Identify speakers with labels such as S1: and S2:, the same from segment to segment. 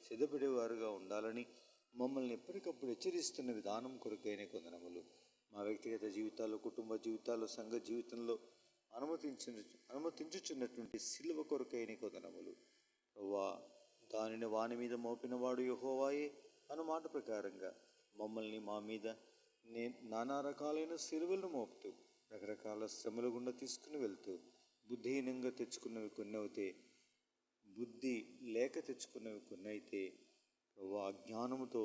S1: సిద్ధపడేవారుగా ఉండాలని మమ్మల్ని ఎప్పటికప్పుడు హెచ్చరిస్తున్న విధానం కొరకైన కొందనములు. మా వ్యక్తిగత జీవితాల్లో, కుటుంబ జీవితాల్లో, సంఘ జీవితంలో అనుమతించుచున్నటువంటి సిలువ కొరకైన కొందనములు. ప్రభువా, దానిని వాని మీద మోపినవాడు యెహోవాయే అను మాట ప్రకారంగా మమ్మల్ని మా మీద నానా రకాలైన సిలువలను మోపుతూ రకరకాల శ్రమల గుండా తీసుకుని వెళ్తూ బుద్ధిహీనంగా తెచ్చుకున్నవి కొన్ని అయితే, బుద్ధి లేక తెచ్చుకున్నవి కొన్ని అయితే, ప్రభువా, అజ్ఞానముతో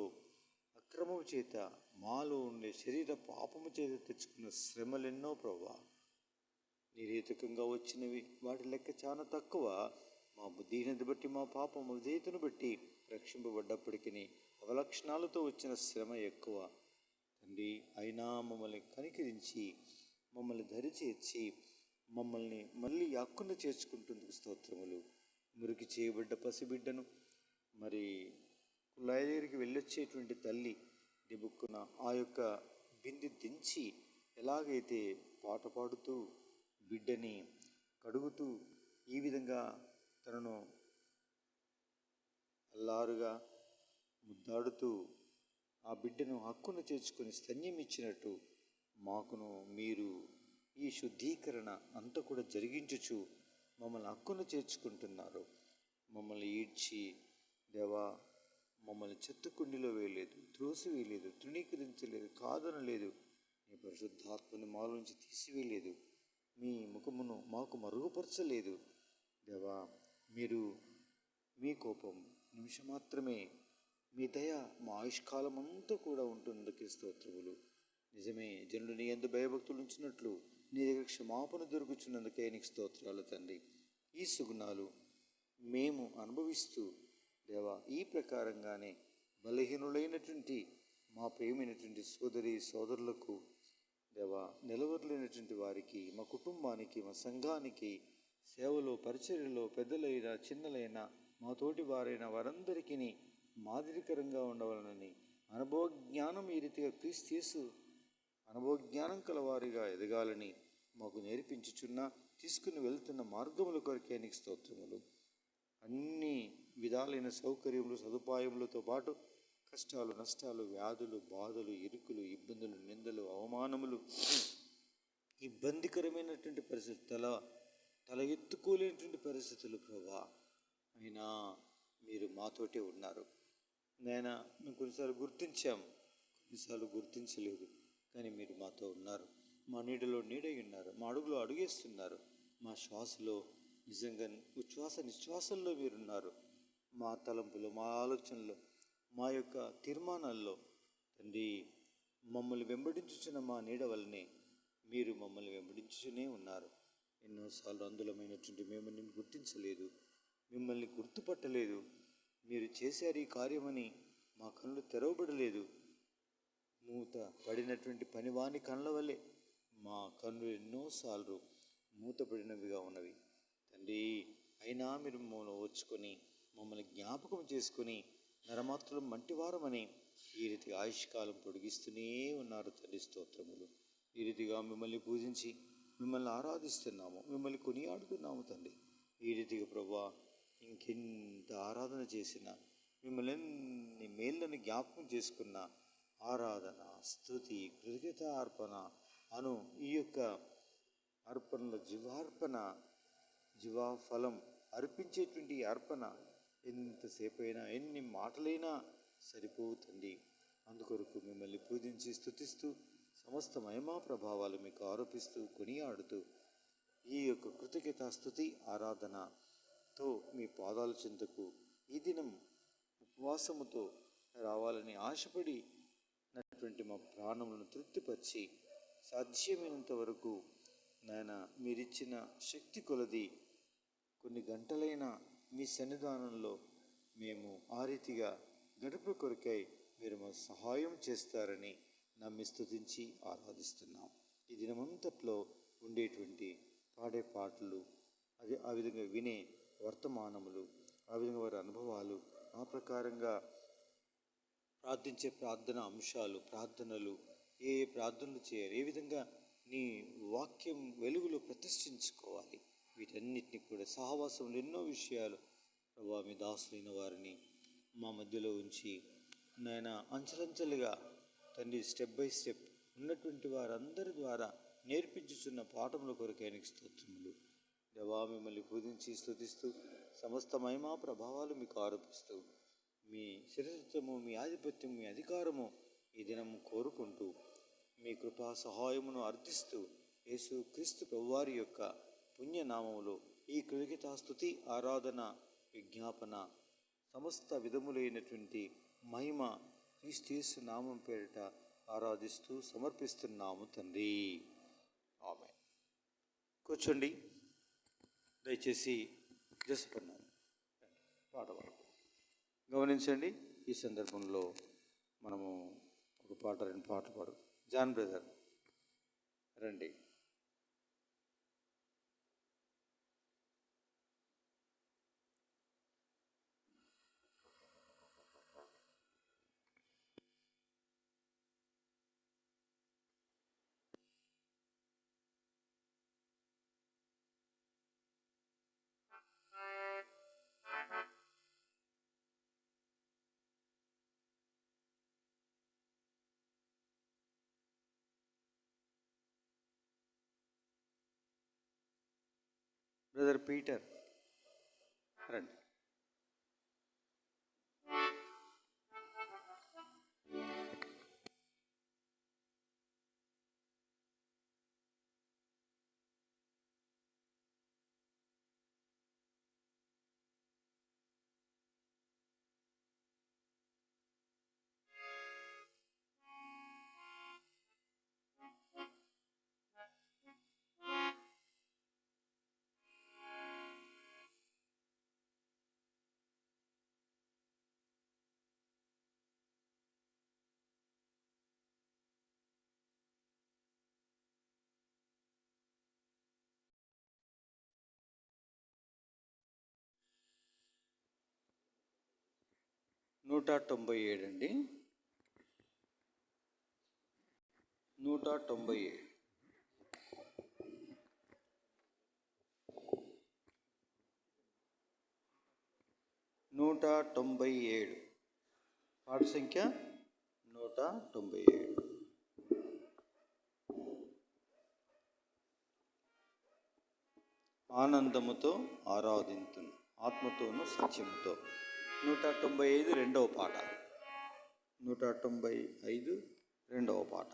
S1: అక్రమము చేత మాలో ఉండే శరీర పాపము చేత తెచ్చుకున్న శ్రమలెన్నో ప్రభువా. నిరీతకంగా వచ్చినవి వాటి లెక్క చాలా తక్కువ. మా బుద్ధిహీనత బట్టి, మా పాపం విధేయతను బట్టి రక్షింపబడ్డప్పటికీ అవలక్షణాలతో వచ్చిన శ్రమ ఎక్కువ తండ్రి. అయినా మమ్మల్ని కనికరించి మమ్మల్ని దరిచేర్చి మమ్మల్ని మళ్ళీ హక్కున చేర్చుకుంటుందుకు స్తోత్రములు. మురికి చేయబడ్డ పసిబిడ్డను మరి కుళాయి దగ్గరికి వెళ్ళొచ్చేటువంటి తల్లి దిబుక్కున ఆ యొక్క బింది దించి ఎలాగైతే పాట పాడుతూ బిడ్డని కడుగుతూ ఈ విధంగా తనను అల్లారుగా ముద్దాడుతూ ఆ బిడ్డను హక్కును చేర్చుకొని స్తన్యం ఇచ్చినట్టు మాకును మీరు ఈ శుద్ధీకరణ అంతా కూడా జరిగించుచు మమ్మల్ని హక్కును చేర్చుకుంటున్నారు. మమ్మల్ని ఈడ్చి దేవా, మమ్మల్ని చెత్తకుండిలో వేయలేదు, త్రోసి వేయలేదు, తృణీకరించలేదు, కాదనలేదు. నీ పరిశుద్ధాత్మని మాలో నుంచి తీసివేయలేదు. మీ ముఖమును మాకు మరుగుపరచలేదు. దేవా, మీరు మీ కోపం నిమిషం మాత్రమే, మీ దయ మా ఆయుష్కాలం అంతా కూడా ఉంటున్నందుకు స్తోత్రములు. నిజమే, జనులు నీ యందు భయభక్తులు ఉంచినట్లు నీ దగ్గర క్షమాపణ దొరుకుచున్నందుకే నీకు స్తోత్రాలు తండ్రి. ఈ సుగుణాలు మేము అనుభవిస్తూ దేవా, ఈ ప్రకారంగానే బలహీనులైనటువంటి మా ప్రియమైనటువంటి సోదరి సోదరులకు దేవా, నిలవలేనటువంటి వారికి, మా కుటుంబానికి, మా సంఘానికి, సేవలో పరిచర్యలో పెద్దలైన చిన్నలైన మా తోటి వారైన వారందరికీ మాదిరికరంగా ఉండవాలని అనుభవ జ్ఞానం ఈ రీతిగా క్రీస్తు అనుభవ జ్ఞానం కలవారిగా ఎదగాలని మాకు నేర్పించుచున్న తీసుకుని వెళ్తున్న మార్గముల కొరకే నీకు స్తోత్రములు. అన్ని విధాలైన సౌకర్యములు సదుపాయములతో పాటు కష్టాలు, నష్టాలు, వ్యాధులు, బాధలు, ఇరుకులు, ఇబ్బందులు, నిందలు, అవమానములు, ఇబ్బందికరమైనటువంటి పరిస్థితులు, తల ఎత్తుకోలేనటువంటి పరిస్థితులు ప్రభా. అయినా మీరు మాతోటే ఉన్నారు. నాయనా, మేము కొన్నిసార్లు గుర్తించాము, కొన్నిసార్లు గుర్తించలేదు, కానీ మీరు మాతో ఉన్నారు. మా నీడలో నీడై ఉన్నారు, మా అడుగులో అడుగేస్తున్నారు, మా శ్వాసలో నిజంగా ఉచ్ఛ్వాస నిశ్వాసంలో మీరున్నారు. మా తలంపులో, మా ఆలోచనలో, మా యొక్క తీర్మానాల్లో తండ్రి మమ్మల్ని వెంబడించుచున్న మా నీడ వల్లనే మీరు మమ్మల్ని వెంబడించుచునే ఉన్నారు. ఎన్నోసార్లు అందులమైనటువంటి మేము నిన్ను గుర్తించలేదు, మిమ్మల్ని గుర్తుపట్టలేదు. మీరు చేశారు ఈ కార్యమని మా కళ్ళు తెరవబడలేదు. మూత పడినటువంటి పనివాని కళ్ళ వల్లే మా కన్నులు ఎన్నోసార్లు మూతపడినవిగా ఉన్నవి తండ్రి. అయినా మీరు మమ్మల్ని ఓర్చుకొని మమ్మల్ని జ్ఞాపకం చేసుకొని నరమాత్రం మంటివారమని ఈ రీతిగా ఆయుష్కాలం పొడిగిస్తూనే ఉన్నారు తండ్రి. స్తోత్రములు. ఈ రీతిగా మిమ్మల్ని పూజించి మిమ్మల్ని ఆరాధిస్తున్నాము, మిమ్మల్ని కొనియాడుతున్నాము తండ్రి. ఈ రీతిగా ప్రభా, ఇంకెంత ఆరాధన చేసినా, మిమ్మల్ని ఎన్ని మేళ్ళను జ్ఞాపకం చేసుకున్న ఆరాధన, స్తుతి, కృతజ్ఞత అర్పణ అను ఈ యొక్క అర్పణలో జీవార్పణ, జీవాఫలం అర్పించేటువంటి అర్పణ ఎంతసేపు అయినా, ఎన్ని మాటలైనా సరిపోతుంది. అందుకొరకు మిమ్మల్ని పూజించి స్తుతిస్తూ సమస్త మహిమా ప్రభావాలు మీకు ఆరోపిస్తూ కొనియాడుతూ ఈ యొక్క కృతజ్ఞత స్తుతి ఆరాధనతో మీ పాదాల చెంతకు ఈ దినం ఉపవాసముతో రావాలని ఆశపడి నటువంటి మా ప్రాణములను తృప్తిపరిచి సాధ్యమైనంత వరకు నాయన మీరిచ్చిన శక్తి కొలది కొన్ని గంటలైనా మీ సన్నిధానంలో మేము ఆ రీతిగా గడుపు కొరకై మీరు మాకు సహాయం చేస్తారని నమ్మి స్తుతించి ఆరాధిస్తున్నాం. ఈ దినమంతట్లో ఉండేటువంటి పాడే పాటలు, అది ఆ విధంగా వినే వర్తమానములు, ఆ విధంగా వారి అనుభవాలు, ఆ ప్రకారంగా ప్రార్థించే ప్రార్థన అంశాలు, ప్రార్థనలు, ఏ ప్రార్థనలు చేయాలి, ఏ విధంగా నీ వాక్యం వెలుగులో ప్రతిష్ఠించుకోవాలి, వీటన్నిటిని కూడా సహవాసంలో ఎన్నో విషయాలు ప్రభా మీ దాసులైన వారిని మా మధ్యలో ఉంచి నాయన అంచెలంచెలుగా తండ్రి స్టెప్ బై స్టెప్ ఉన్నటువంటి వారందరి ద్వారా నేర్పించుచున్న పాఠముల కొరకు ఆయనకి స్తోత్రములు. దేవా మిమ్మల్ని పూజించి స్తుతిస్తూ సమస్త మహిమా ప్రభావాలు మీకు ఆరోపిస్తూ మీ శిరస్వము, మీ ఆధిపత్యం, మీ అధికారము ఈ దినము కోరుకుంటూ మీ కృపా సహాయమును అర్థిస్తూ యేసు క్రీస్తు ప్రభువారి యొక్క పుణ్యనామములో ఈ కృతజ్ఞతాస్తుతి ఆరాధన విజ్ఞాపన సమస్త విధములైనటువంటి మహిమ క్రీస్తు యేసు నామం పేరిట ఆరాధిస్తూ సమర్పిస్తున్నాము తండ్రి. ఆమేన్. కూర్చోండి. దయచేసి జసపన్నాను పాట పాడు. గమనించండి, ఈ సందర్భంలో మనము ఒక పాట, రెండు పాటలు పాడు. జాన్ బ్రదర్ రండి. బ్రదర్ పీటర్ రండి. నూట 97 అండి. 197. పాట సంఖ్య 197. ఆనందముతో ఆరాధింతును ఆత్మతోను సత్యముతో. 195 రెండవ పాట. 195 రెండవ పాట.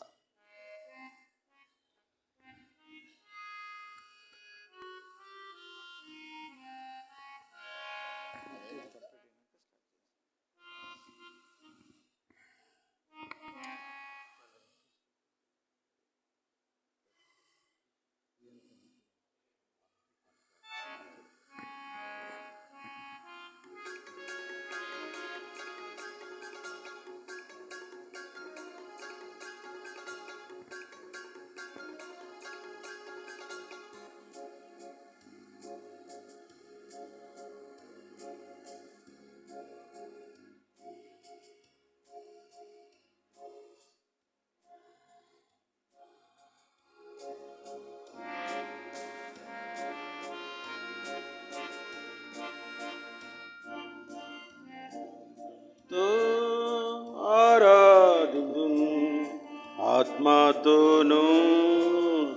S2: ఆత్మతోను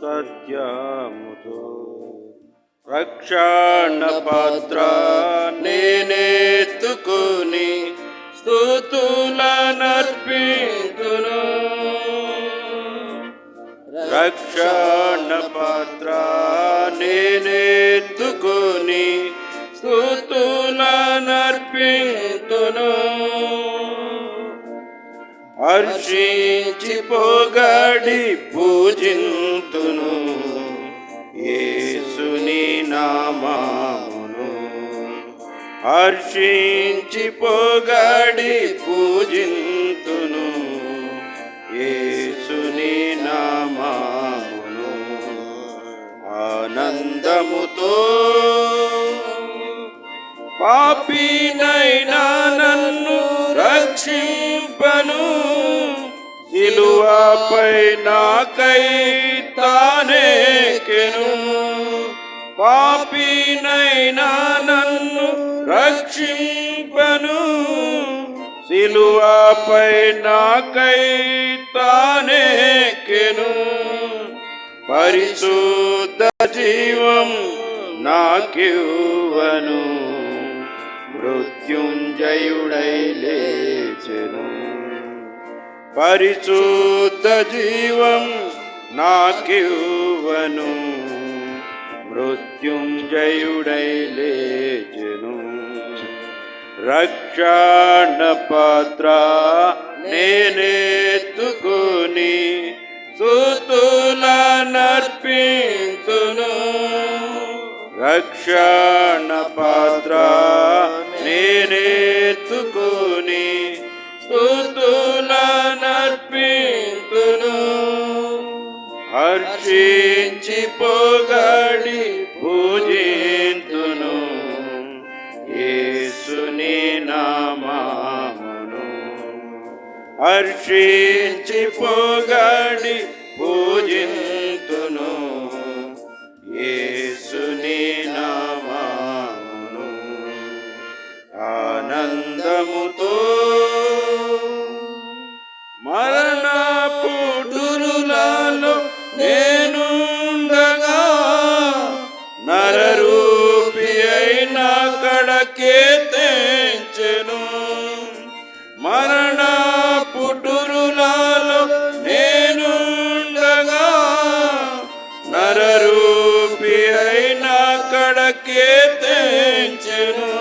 S2: సత్యముతో రక్షణ పాత్ర నేనెత్తుకుని స్తుతులనర్పింతును. రక్షణ పాత్ర నేనెత్తుకుని స్తుతులనర్పింతును. హర్షించి పొగడి పూజింతును యేసుని నామమును. హర్షించి పొగడి పూజింతును యేసుని నామమును. ఆనందముతో పాపినైనా నన్ను రక్షింపను. సిలువపై నాకై తానెక్కెను. పాపినైనా నన్ను రక్షింపను. సిలువపై నాకై తానెక్కెను. పరిశుద్ధ జీవం నాకివ్వను. మృత్యుంజయుడై లేచెను. పరిశుద్ధ జీవం నాకివ్వను. మృత్యుంజయుడై లేచెను. రక్షణ పాత్ర నేనెత్తుకొని స్తుతులనర్పింతును. రక్షణ పాత్ర నేనెత్తుకొని స్తుతులనర్పింతును. హర్షించి పొగడి పూజింతును యేసుని నామమును. హర్షించి పొగడి పూజింతును యేసుని నామమును. ఆనందముతో మరణపు డురులలో నేనుండగా నరరూపి అయిన కడకే తెంచెను. మరణపు డురులలో నేనుండగా నరరూపి అయిన కడకే తెంచెను.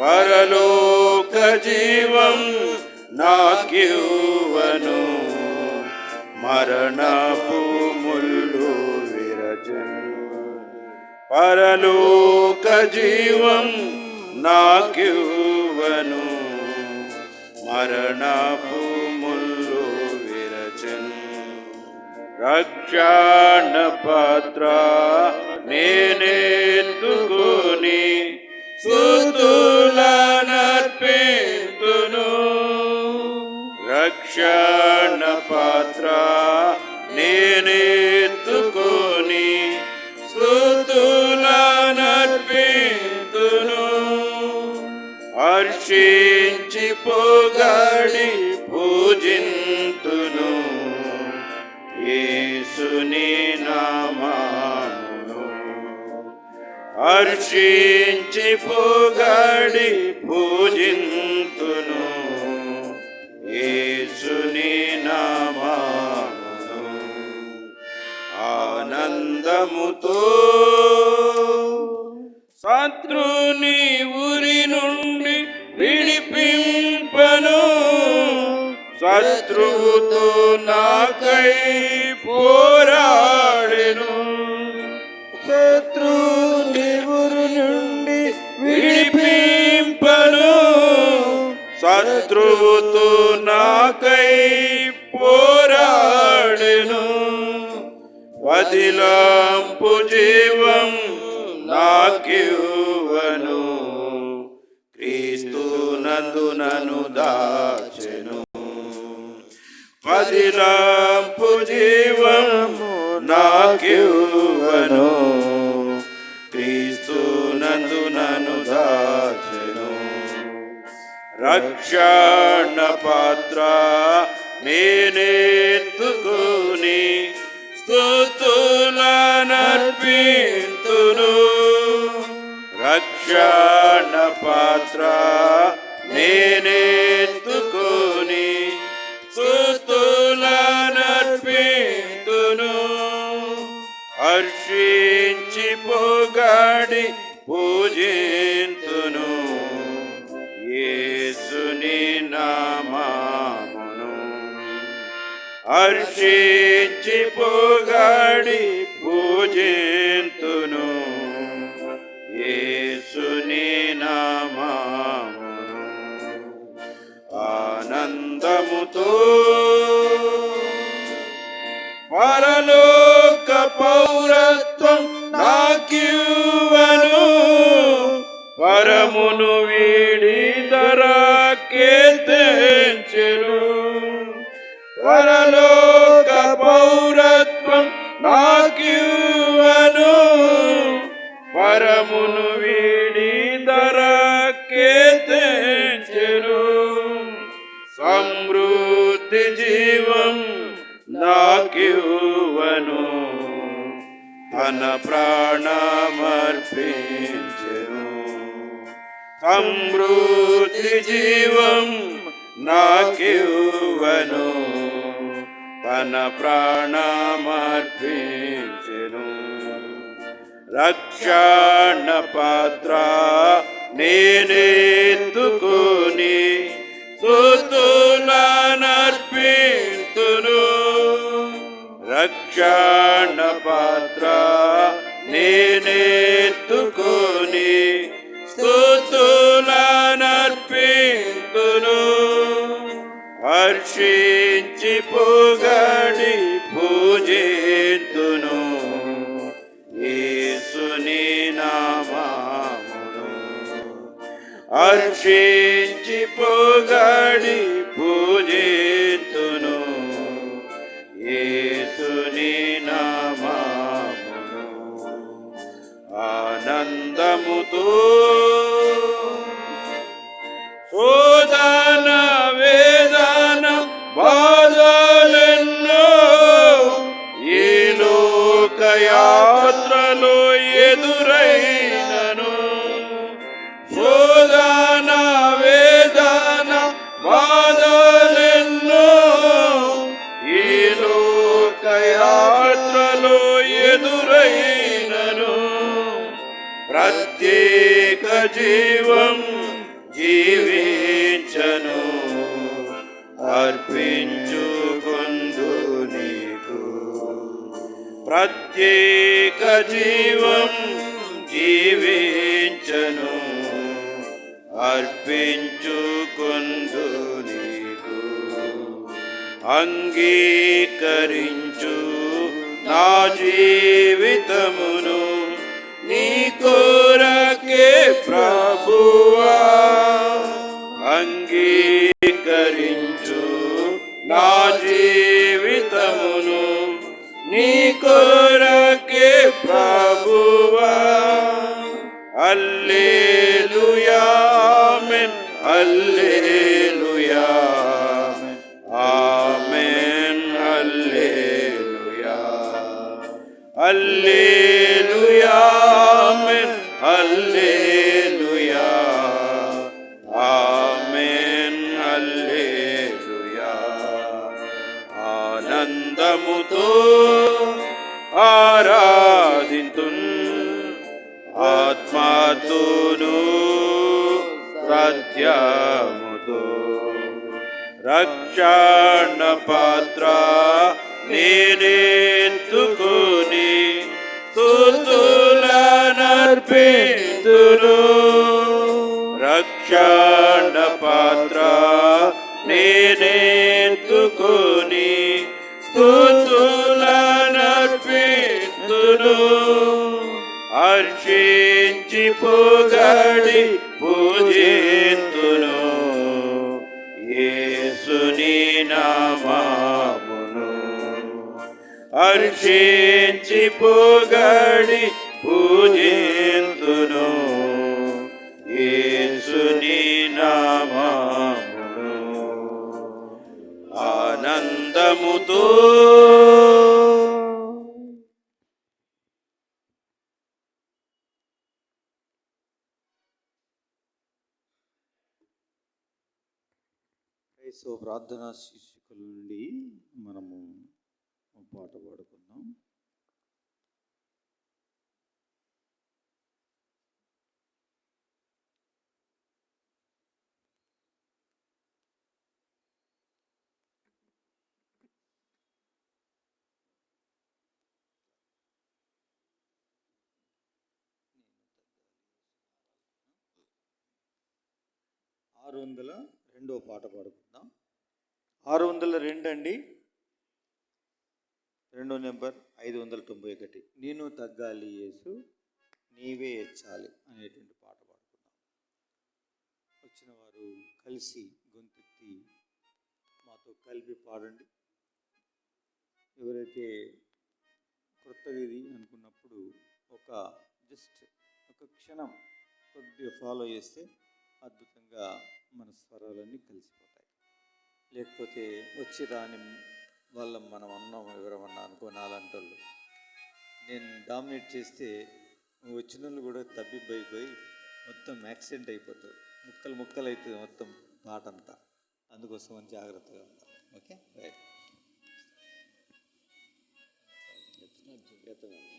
S2: పరలోక జీవం నాకివ్వను. మరణపు ముళ్ళు విరచెను. పరలోక జీవం నాకివ్వను. మరణపు ముళ్ళు విరచెను. రక్షణ పాత్ర నేనెత్తుకొని స్తుతులనర్పింతును. రక్షణ పాత్ర నేనెత్తుకొని స్తుతులనర్పింతును. హర్షించి పొగడి పూజింతును యేసుని నామమును. హర్షించి పొగడి పూజింతును యేసుని నామమును. ఆనందముతో శత్రుని ఉరి నుండి విడిపింపను. శత్రువుతో నాకై పోరాడెను. శత్రుని ఉరి నుండి విడిపింపను. శత్రువుతో నాకై పోరాడెను. వదిలాంపు జీవం నాకివ్వను. క్రీస్తు నందు నన్ను దాచెను. వదిలాంపు జీవం నాకివ్వను. క్రీస్తు నందు నన్ను దాచెను. రక్షణ పాత్ర నేనెత్తుకొని స్తుతులనర్పింతును. రక్షణ పాత్ర నేనెత్తుకొని స్తుతులనర్పింతును. హర్షించి పొగడి పూజింతును యేసుని నామమును. హర్షించి పొగడి పూజింతును యేసుని నామమును. ఆనందముతో పరలోక పౌరత్వం నాకివ్వను. పరమును వీడి ధరకే తెంచెను. పరలోక పౌరత్వం నాకివ్వను. సమృద్ధి జీవం నాకివ్వను, తన ప్రాణమర్పించెను. సమృద్ధి జీవం నాకివ్వను, తన ప్రాణమర్పించెను. రక్షణ పాత్ర నేనెత్తుకొని స్తుతులనర్పింతును. రక్షణ పాత్ర నేనెత్తుకొని స్తుతులనర్పింతును. హర్షించి పొగడి పూజింతును యేసుని నామమును. హర్షించి పొగడి పూజింతును యేసుని నామమును. ఆనందముతో శోధన వేదన బాధలెన్నో ఈ లోకయాత్రలో ఎదురైనను. శోధన వేదన బాధలెన్నో ఈ లోకయాత్రలో ఎదురైనను. ప్రత్యేక జీవం జీవించను, అర్పించుకొందు నీకు. ప్రత్యేక జీవం జీవించను, అర్పించుకొందు నీకు. అంగీకరించు నా జీవితమును నీ కొరకే ప్రభువా. అంగీకరించు నా జీవితమును నీ కొరకే ప్రభువా. హల్లెలూయా ఆమేన్, హల్లెలూయా ఆమేన్, హల్లెలూయా హల్లెలూయా ఆమేన్, హల్లెలూయా ఆమేన్, హల్లెలూయా. ఆనందముతో ఆరాధింతున్ ఆత్మతోను సత్యముతో. రక్షణ పాత్ర నేనెత్తుకొని స్తుతులనర్పింతును. రక్షణ పాత్ర నేనెత్తుకొని స్తుతులనర్పింతును. హర్షించి పొగడి పూజింతును యేసుని నామమును. హర్షించి పొగడి పూజింతును యేసుని నామమును. ఆనందముతో
S1: క్రైస్తవ ప్రార్థనా శీర్షికల నుండి మనము ఒక పాట పాడుకుందాం. ఆరు 602వ పాట పాడుకుందాం. 602 అండి, రెండో నెంబర్ 591. నేను తగ్గాలి యేసు నీవే ఎచ్చాలి అనేటువంటి పాట పాడుకుందాం. వచ్చిన వారు కలిసి గొంతెత్తి మాతో కలిపి పాడండి. ఎవరైతే కొత్తగా ఇది అనుకున్నప్పుడు ఒక క్షణం కొద్దిగా ఫాలో చేస్తే అద్భుతంగా మన స్వరాలన్నీ కలిసిపోతాయి. లేకపోతే వచ్చి రాని వాళ్ళ మనం అన్నాం ఎవరమన్నా అనుకోనాలంటే వాళ్ళు నేను డామినేట్ చేస్తే వచ్చిన వాళ్ళు కూడా తబ్బిబ్బైపోయి మొత్తం యాక్సిడెంట్ అయిపోతుంది, ముక్కలు ముక్కలు అవుతుంది మొత్తం పాట అంతా. అందుకోసం అని జాగ్రత్తగా ఉండాలి. Okay right.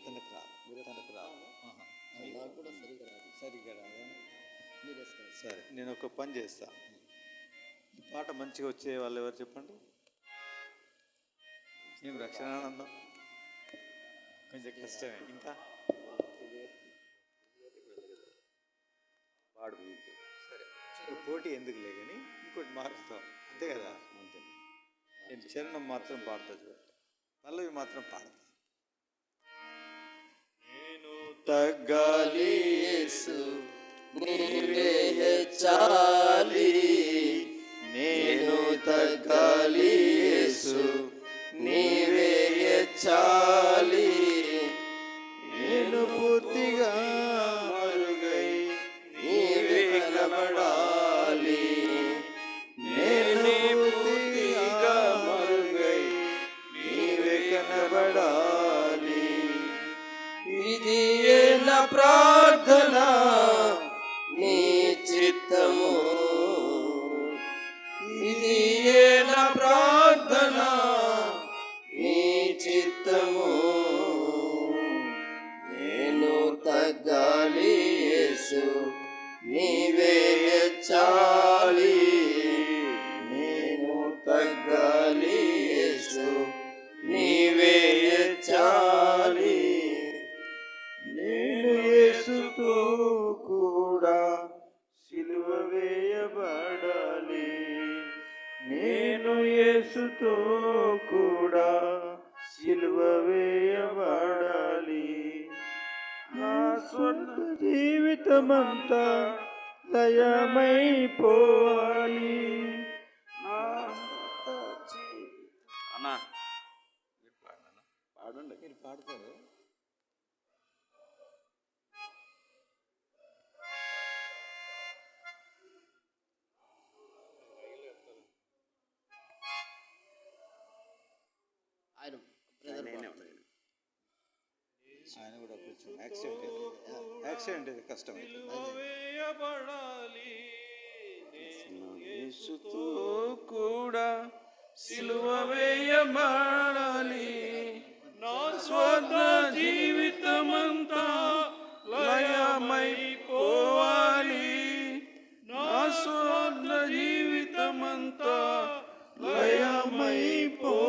S1: తనకు రాదు సరిగ్గా రాదు. సరే నేను ఒక పని చేస్తా. ఈ పాట మంచిగా వచ్చే వాళ్ళు ఎవరు చెప్పండి. ఏం రక్షణానందం కొంచెం కష్టమే. ఇంకా పాడు సరే పోటీ ఎందుకులే కానీ ఇంకోటి మారుస్తాం అంతే కదా. అంతే నేను చరణం మాత్రం పాడతా చూడండి, పల్లవి మాత్రం పాడతా. నేను
S2: తగ్గాలి యేసు నీవే హెచ్చాలి, నేను తగ్గాలి యేసు నీవే హెచ్చాలి, నేను పూర్తిగా మరుగై నీవే కనబడాలి, నేను పూర్తిగా మరుగై నీవే కనబడాలి. ఇది నా ప్రార్థన నీ చిత్తము, ఇది నా ప్రార్థన నీ చిత్తము, నేను తగ్గాలి యేసు నీవే హెచ్చాలి, నేను తగ్గాలి యేసు నీవే హెచ్చాలి. నేను యేసుతో కూడా సిలువ వేయబడాలి, నేను యేసుతో కూడా సిలువ వేయబడాలి, నా సొంత జీవితమంతా లయమైపోవాలి, నా సొంత అన్నా పాడండి.
S1: మీరు పాడతారు. ఆయన కూడా కొంచెం యాక్సిడెంట్ అయితే కష్టం అవుతుంది.
S2: యేసుతో కూడా సిలువ వేయబడాలి, నా స్వంత జీవితమంతా లయమైపోవాలి, నా స్వంత జీవితమంతా లయమైపోవాలి.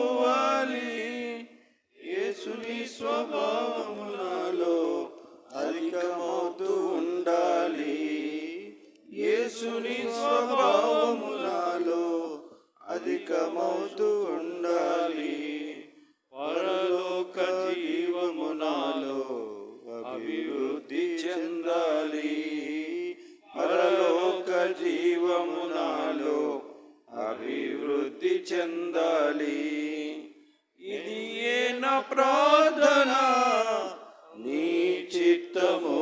S2: యేసుని స్వభావము నాలో అధికమవుతూ ఉండాలి, యేసుని స్వభావము నాలో అధికమవుతూ ఉండాలి, పరలోక జీవము నాలో అభివృద్ధి చెందాలి, పరలోక జీవము నాలో అభివృద్ధి చెందాలి. ఇది నా ప్రార్థన నీ చిత్తము,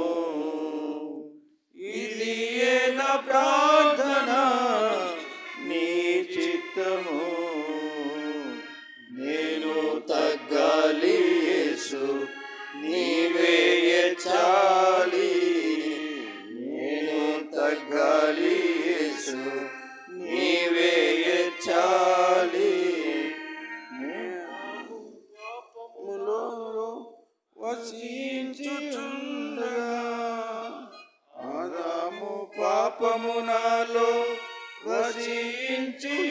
S2: ఇది నా ప్రార్థన నీ చిత్తము, నేను తగ్గాలి యేసు నీవే హెచ్చాలి, నేను తగ్గాలి యేసు నీవే హెచ్చాలి. వసించుచుండగా ఆదాము పాపము నాలో వసించియుండగా,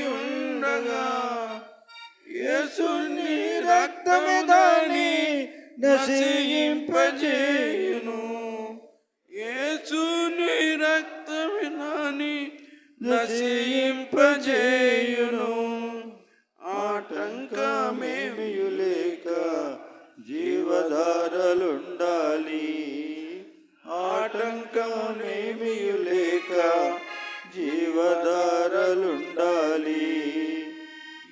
S2: యేసుని రక్తమే దాని నశింపజేయును, యేసుని రక్తమే దాని నశింపజేయును, ఆటంకమేమియు లేక జీవధారలుండాలి, ఆటంకమేమియు లేక జీవధారలుండాలి,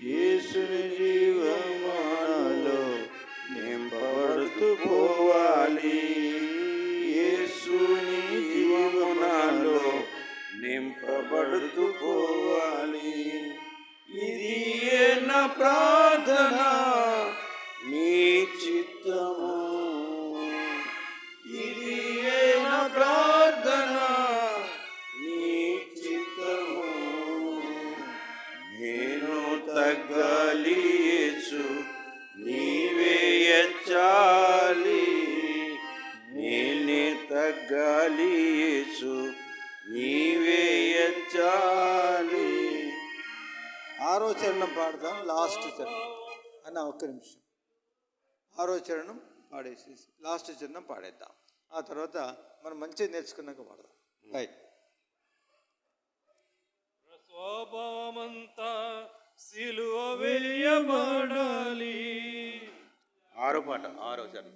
S2: యేసుని జీవమానలో నింపబడుతూ పోవాలి, యేసుని జీవమానలో నింపబడుతూ పోవాలి. ఇది నా ప్రార్థన నీ చిత్తము, ఇది నా ప్రార్థన నీ చిత్తము. నేను తగ్గాలి యేసు నీవే ఎచ్చాలి, నేనే తగ్గాలి యేసు నీవే ఎచ్చాలి.
S1: ఆరో చరణం పాడదాం, లాస్ట్ చరణం అన్న, ఒక్క నిమిషం. ఆరో చరణం పాడేసేసి లాస్ట్ చరణం పాడేద్దాం. ఆ తర్వాత మనం మంచిగా నేర్చుకున్నాక పాడదాం. రైట్.
S3: స్వభావమంతా సిలువ వేయబడాలి.
S2: ఆరో పాట, ఆరో చరణం.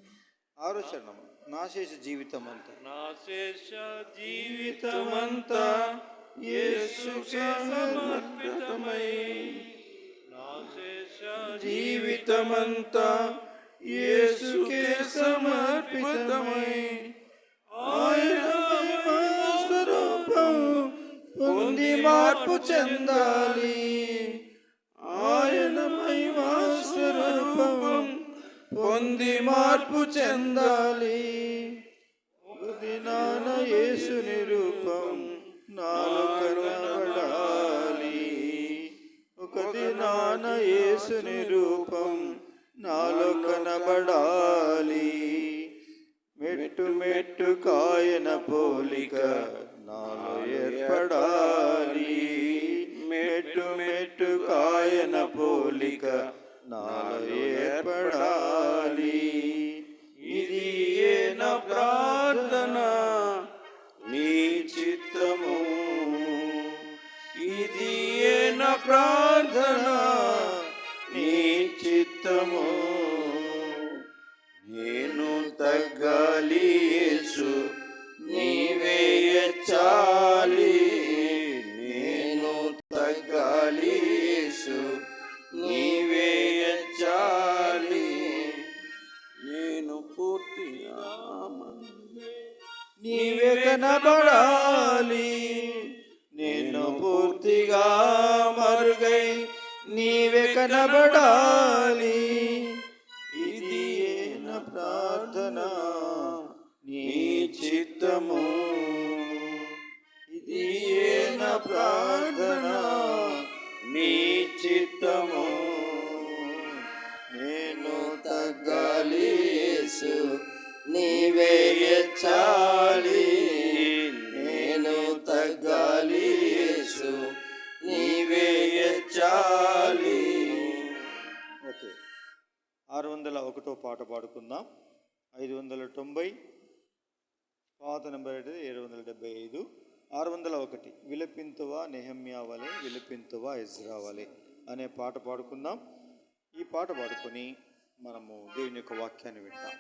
S1: ఆరో చరణం. నా శేష జీవితం అంతా,
S3: నా శేష జీవితమంతా యేసుకే సమర్పితమై, నా శేష
S2: జీవితమంతా యేసుకే సమర్పితమై, ఆయన స్వరూపం పొంది మార్పు చెందాలి, ఆయన మహిమా స్వరూపం పొంది మార్పు చెందాలి. ఒక దినాన యేసుని రూపం నాలో కనబడాలి, ఒక దినాన యేసుని రూపం నాలో కనబడాలి. మెట్టు మెట్టు కాయన పోలిక నాలో ఏర్పడాలి, మెట్టు మెట్టు కాయన పోలిక నాలో ఏర్పడాలి. ఇది నా ప్రార్థన నీ చిత్తము, ఇది నా ప్రార్థన నీ చిత్తము. నేను తగ్గాలి యేసు నీవే ఎచ్చాలి, నేను తగ్గాలి యేసు నీవే ఎచ్చాలి. నేను పూర్తిగా నీవే కనబడాలి, నేను పూర్తిగా మరుగై నీవే కనబడాలి. ఇది నా ప్రార్థన నీ చిత్తము, ఇది నా ప్రార్థన నీ చిత్తము. నేను తగ్గాలి యేసు నీవే ఎచ్చాలి, నేను తగ్గాలి యేసు నీవే ఎచ్చాలి.
S1: ఓకే. 601 పాట పాడుకుందాం. 590 పాత నెంబర్ అయితే 775. 601 విలపింతువా నెహమ్యా వలె విలపింతువా ఎజ్రా వలె అనే పాట పాడుకుందాం. ఈ పాట పాడుకొని మనము దేవుని యొక్క వాక్యాన్ని వింటాం.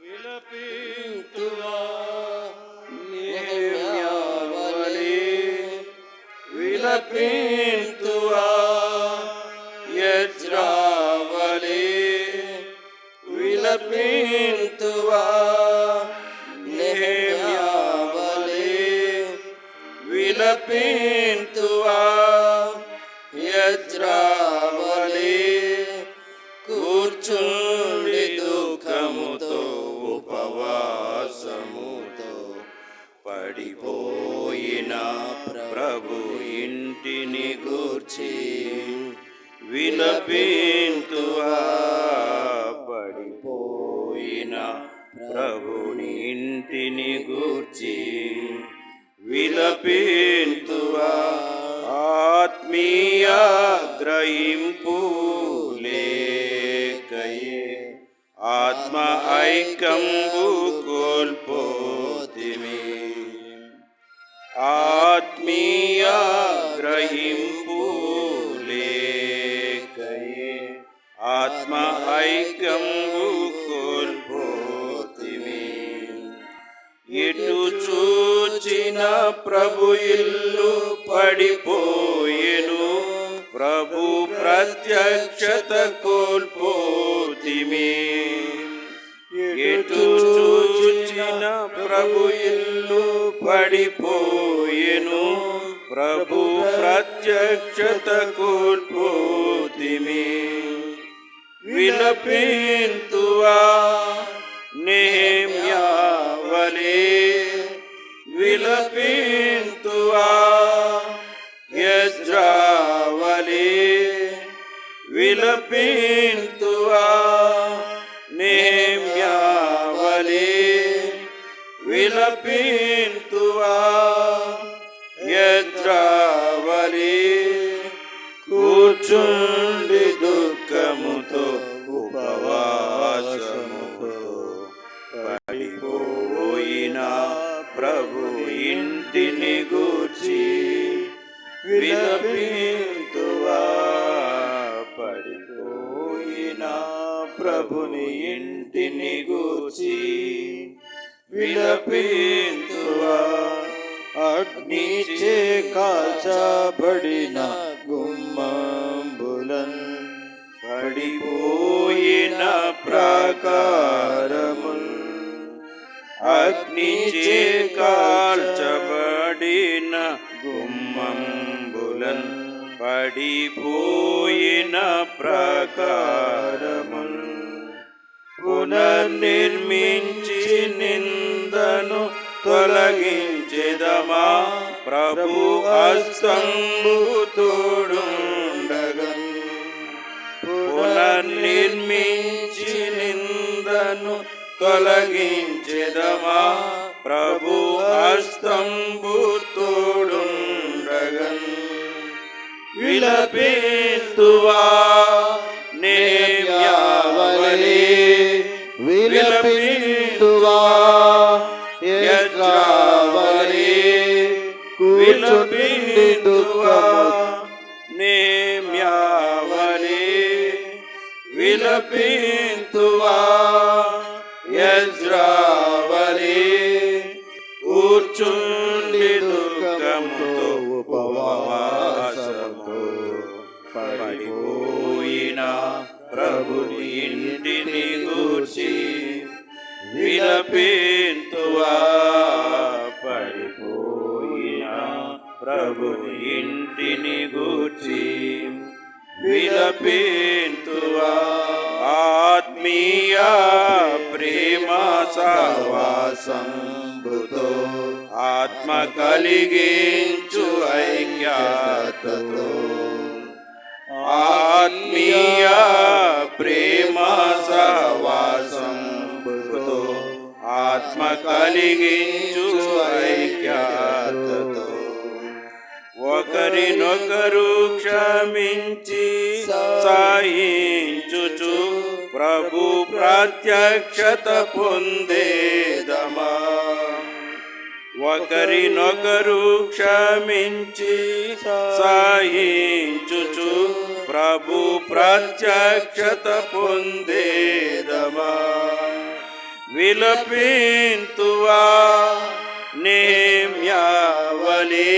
S3: విలపింతువా
S2: నెహమ్యా వలె విలపింతువా ఎజ్రా వలె విలపింతువా నెహమ్యా వలె విలపింతువా ఎజ్రా వలె కూర్చుండి దుఃఖముతో ఉపవాసముతో పడిపోయిన ప్రభు ఇంటిని గూర్చి విలపింతువా, పడిపోయిన ప్రభుని ఇంటిని గూర్చి విలపింతువా. ఆత్మీయ గ్రహింపు లేకయే ఆత్మ ఐక్యంబు కోల్పోతిమి, ఆత్మీయ గ్రహింపు లేకయే ప్రభు ఇల్లు పడిపోయెను, ప్రభు ప్రత్యక్షత కోల్పోతిమి. ఎటు చూచిన ప్రభు ఇల్లు పడిపోయెను, ప్రభు ప్రత్యక్షత కోల్పోతిమి. విలపింతువా నెహెమ్యా వలె, విలపింతువా ఎజ్రా వలె, విలపింతువా నెహెమ్యా వలె, విలపింతువా ఎజ్రా వలె. కూర్చుండి దుఃఖముతో ఉపవాసముతో పడిపోయిన ప్రభు ఇంటిని గూర్చి విలపింతువా, పడిపోయిన ప్రభుని ఇంటిని గూర్చి విలపింతువా.
S1: అగ్నిచే కాల్చబడిన గుమ్మంబులన్
S2: పడిపోయిన ప్రాకారముల్, అగ్నిచే కాల్చబడిన గుమ్మంబులన్ పడిపోయిన ప్రాకారముల్. పునర్నిర్మించి నిందను తొలగించెదమా, ప్రభు హస్తంబు తోడుండగన్. పునర్నిర్మించి నిందను తొలగించెదమా, ప్రభు హస్తంబు తోడుండగన్. విలపింతువా నెహెమ్యా వలె,
S4: విలపింతువా ఎజ్రా వలె, కూర్చుండి దుఃఖము
S2: నెహెమ్యా వలె, విలపింతువా ఎజ్రా వలె. కూర్చుండి దుఃఖముతో ఉపవాసముతో పడిపోయిన ప్రభుని ఇంటిని గూర్చి విలపింతువా, పడిపోయిన ప్రభుని ఇంటిని గూర్చి విలపింతువా. ఆత్మీయ ప్రేమ సహవాసంబుతో ఆత్మ కలిగించు ఐక్యతతో, ఆత్మీయ ప్రేమ సహవాసంబుతో ఆత్మ కలిగించు ఐక్యతతో, ఒకరినొకరు క్షమించి సహించుచు ప్రభు ప్రత్యక్షత పొందేదమా. ఒకరినొకరు క్షమించి సహించుచు ప్రభు ప్రత్యక్షత పొందేదమా. విలపింతువా నెహెమ్యా వలె,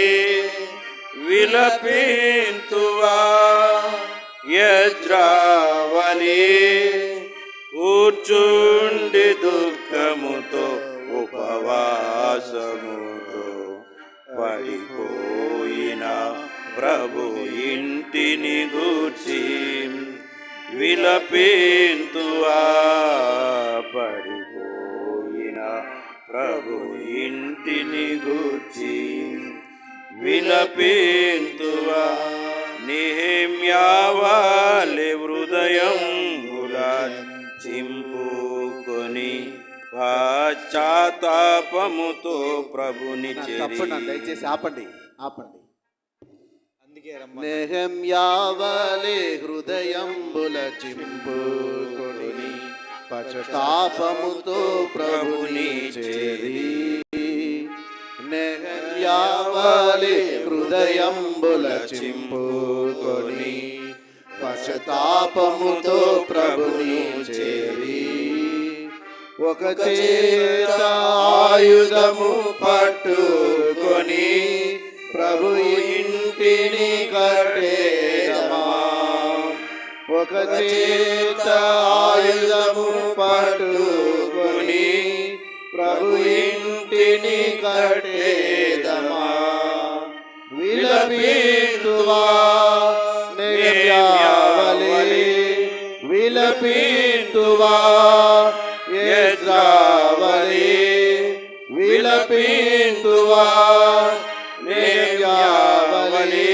S2: విలపింతువా ఎజ్రా వలె. కూర్చుండి దుఃఖముతో ఉపవాసముతో పడిపోయిన ప్రభు ఇంటిని గూర్చి విలపింతువా, పడిపోయిన ప్రభు ఇంటిని గూర్చి విలపింతువా. నెహెమ్యా వలె హృదయం చింపుకొని పశ్చాత్తాపముతో ప్రభుని
S4: తప్పండి, దయచేసి ఆపండి ఆపండి.
S1: అందుకే రమ్మ
S4: నెహెమ్యా వలె హృదయంబుల చింపుకొని పశ్చాత్తాపముతో ప్రభుని చేరి, నెహెమ్యా వలె హృదయంబుల చింపుకొని పశ్చాత్తాపముతో ప్రభుని చేరి, ఒక చేత ఆయుధము పట్టుకొని కొని ప్రభు ఇంటిని కట్టేదమా. ఒక చేత ఆయుధము పట్టుకొని ప్రభు ఇంటిని కట్టేదమా. విలపింతువా నెహెమ్యావలే, విలపింతువా ఎజ్రావలే, విలపింతువా నెహెమ్యావలే,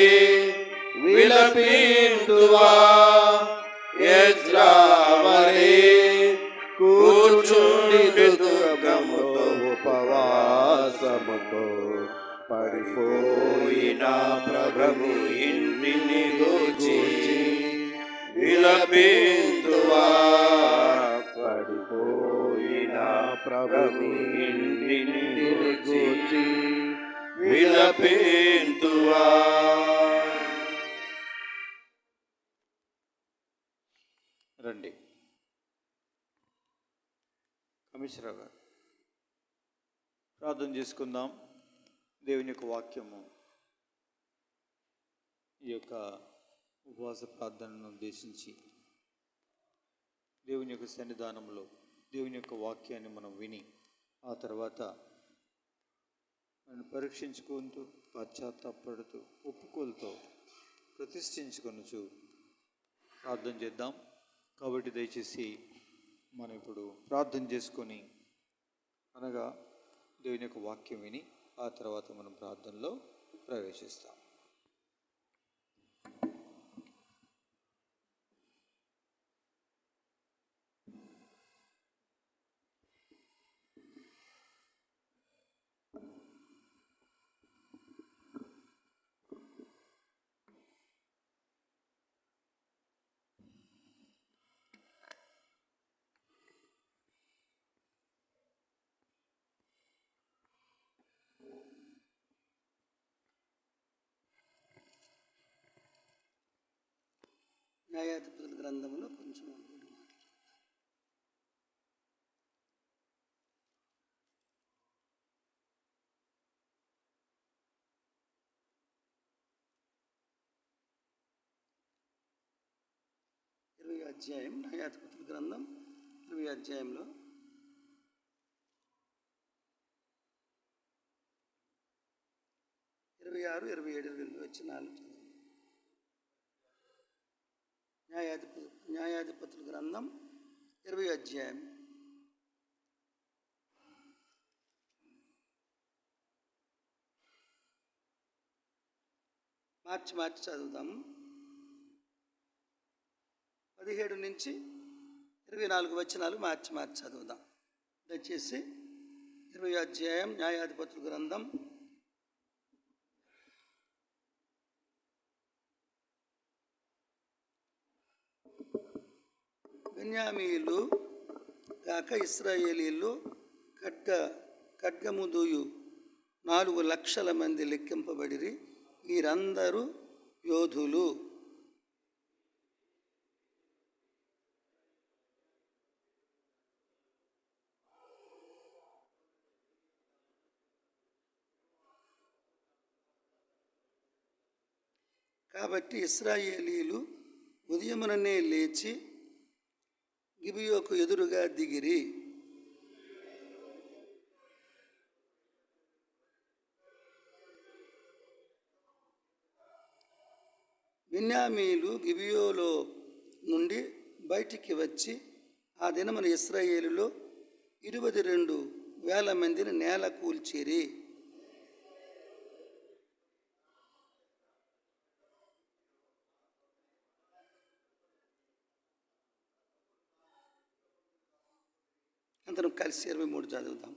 S4: విలపింతువా ఎజ్రావలే. కూర్చుండి దుఃఖముతో ఉపవాసముతో పడిపోయిన ప్రభు ఇంటిని గూర్చి విలపింతువా. పడిపోయిన ప్రభు ఇంటిని గూర్చి విలపింతువా.
S1: రండి కమిషనర్ గారు ప్రార్థన చేసుకుందాం. దేవుని యొక్క వాక్యము ఈ యొక్క ఉపవాస ప్రార్థనను ఉద్దేశించి దేవుని యొక్క సన్నిధానంలో దేవుని యొక్క వాక్యాన్ని మనం విని ఆ తర్వాత మనం పరీక్షించుకుంటూ పశ్చాత్తాపడుతూ ఒప్పుకోలతో ప్రతిష్ఠించుకొనుచు ప్రార్థన చేద్దాం. కాబట్టి దయచేసి మనం ఇప్పుడు ప్రార్థన చేసుకొని అనగా దేవుని యొక్క వాక్యం విని ఆ తర్వాత మనం ప్రార్థనలో ప్రవేశిస్తాం.
S5: న్యాయాధిపతుల గ్రంథంలో కొంచెం 20 అధ్యాయం, న్యాయాధిపతుల గ్రంథం 20 అధ్యాయంలో 26, 27 వచనాలు చదువు. న్యాయాధిపతుల గ్రంథం 20 అధ్యాయం. మార్చి చదువుదాము. 17 నుంచి 24 వచనాలు మార్చి చదువుదాం. దయచేసి 20 అధ్యాయం న్యాయాధిపతుల గ్రంథం 'బెన్యామీయులు కాక ఇశ్రాయేలీయులు ఖడ్గముదూయు 4 లక్షల మంది లెక్కింపబడిరి. వీరందరూ యోధులు. కాబట్టి ఇశ్రాయేలీయులు ఉదయముననే లేచి గిబియోకు ఎదురుగా దిగిరి. బెన్యామీయులు గిబియోలో నుండి బయటికి వచ్చి ఆ దినమున ఇశ్రాయేలులో 22,000 మందిని నేల కూల్చిరి. అందరం కలిసి 23 చదువుదాం.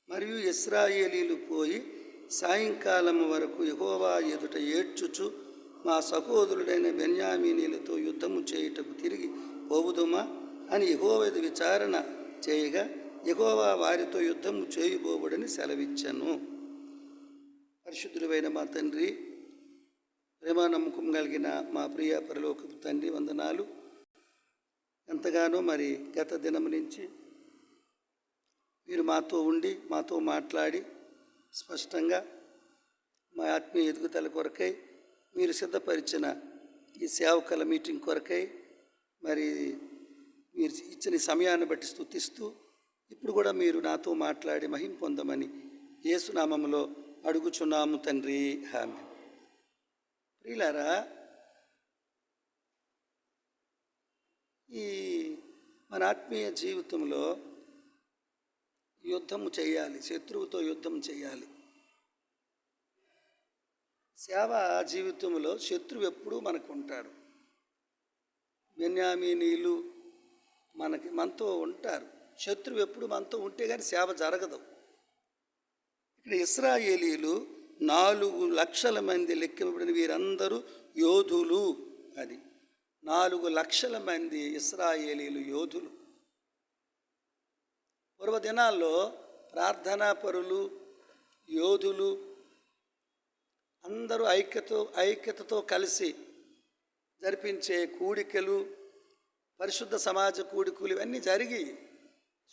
S5: మరియు ఇశ్రాయేలీలు పోయి సాయంకాలం వరకు యెహోవా ఎదుట ఏడ్చుచు, మా సహోదరుడైన బెన్యామీనీలతో యుద్ధము చేయుటకు తిరిగి పోవుదుమా అని యెహోవా విచారణ చేయగా, యెహోవా వారితో యుద్ధము చేయబోవుడని సెలవిచ్చెను. పరిశుద్ధుడైన మా తండ్రి, ప్రేమ నమ్మకం కలిగిన మా ప్రియ పరలోకపు తండ్రి, వందనాలు. ఎంతగానో మరి గత దినం నుంచి మీరు మాతో ఉండి మాతో మాట్లాడి స్పష్టంగా మా ఆత్మీయ ఎదుగుదల కొరకై మీరు సిద్ధపరిచిన ఈ సేవకుల మీటింగ్ కొరకై మరి మీరు ఇచ్చిన సమయాన్ని బట్టి స్తుతిస్తూ ఇప్పుడు కూడా మీరు నాతో మాట్లాడి మహిమ పొందమని యేసునామములో అడుగుచున్నాము తండ్రి, ఆమేన్. ప్రియులారా, ఈ మన ఆత్మీయ జీవితంలో యుద్ధము చేయాలి, శత్రువుతో యుద్ధం చేయాలి. సేవా జీవితంలో శత్రువు ఎప్పుడూ మనకు ఉంటాడు. బెన్యామీనీయులు మనతో ఉంటారు. శత్రువు ఎప్పుడు మనతో ఉంటే కానీ సేవ జరగదు. ఇక్కడ ఇశ్రాయేలీలు 4 లక్షల మంది లెక్కింపబడిన వీరందరూ యోధులు. అది 4 లక్షల మంది ఇశ్రాయేలీలు యోధులు. పూర్వదినాల్లో ప్రార్థనా పరులు, యోధులు అందరూ ఐక్యతతో కలిసి జరిపించే కూడికలు, పరిశుద్ధ సమాజ కూడికలు ఇవన్నీ జరిగి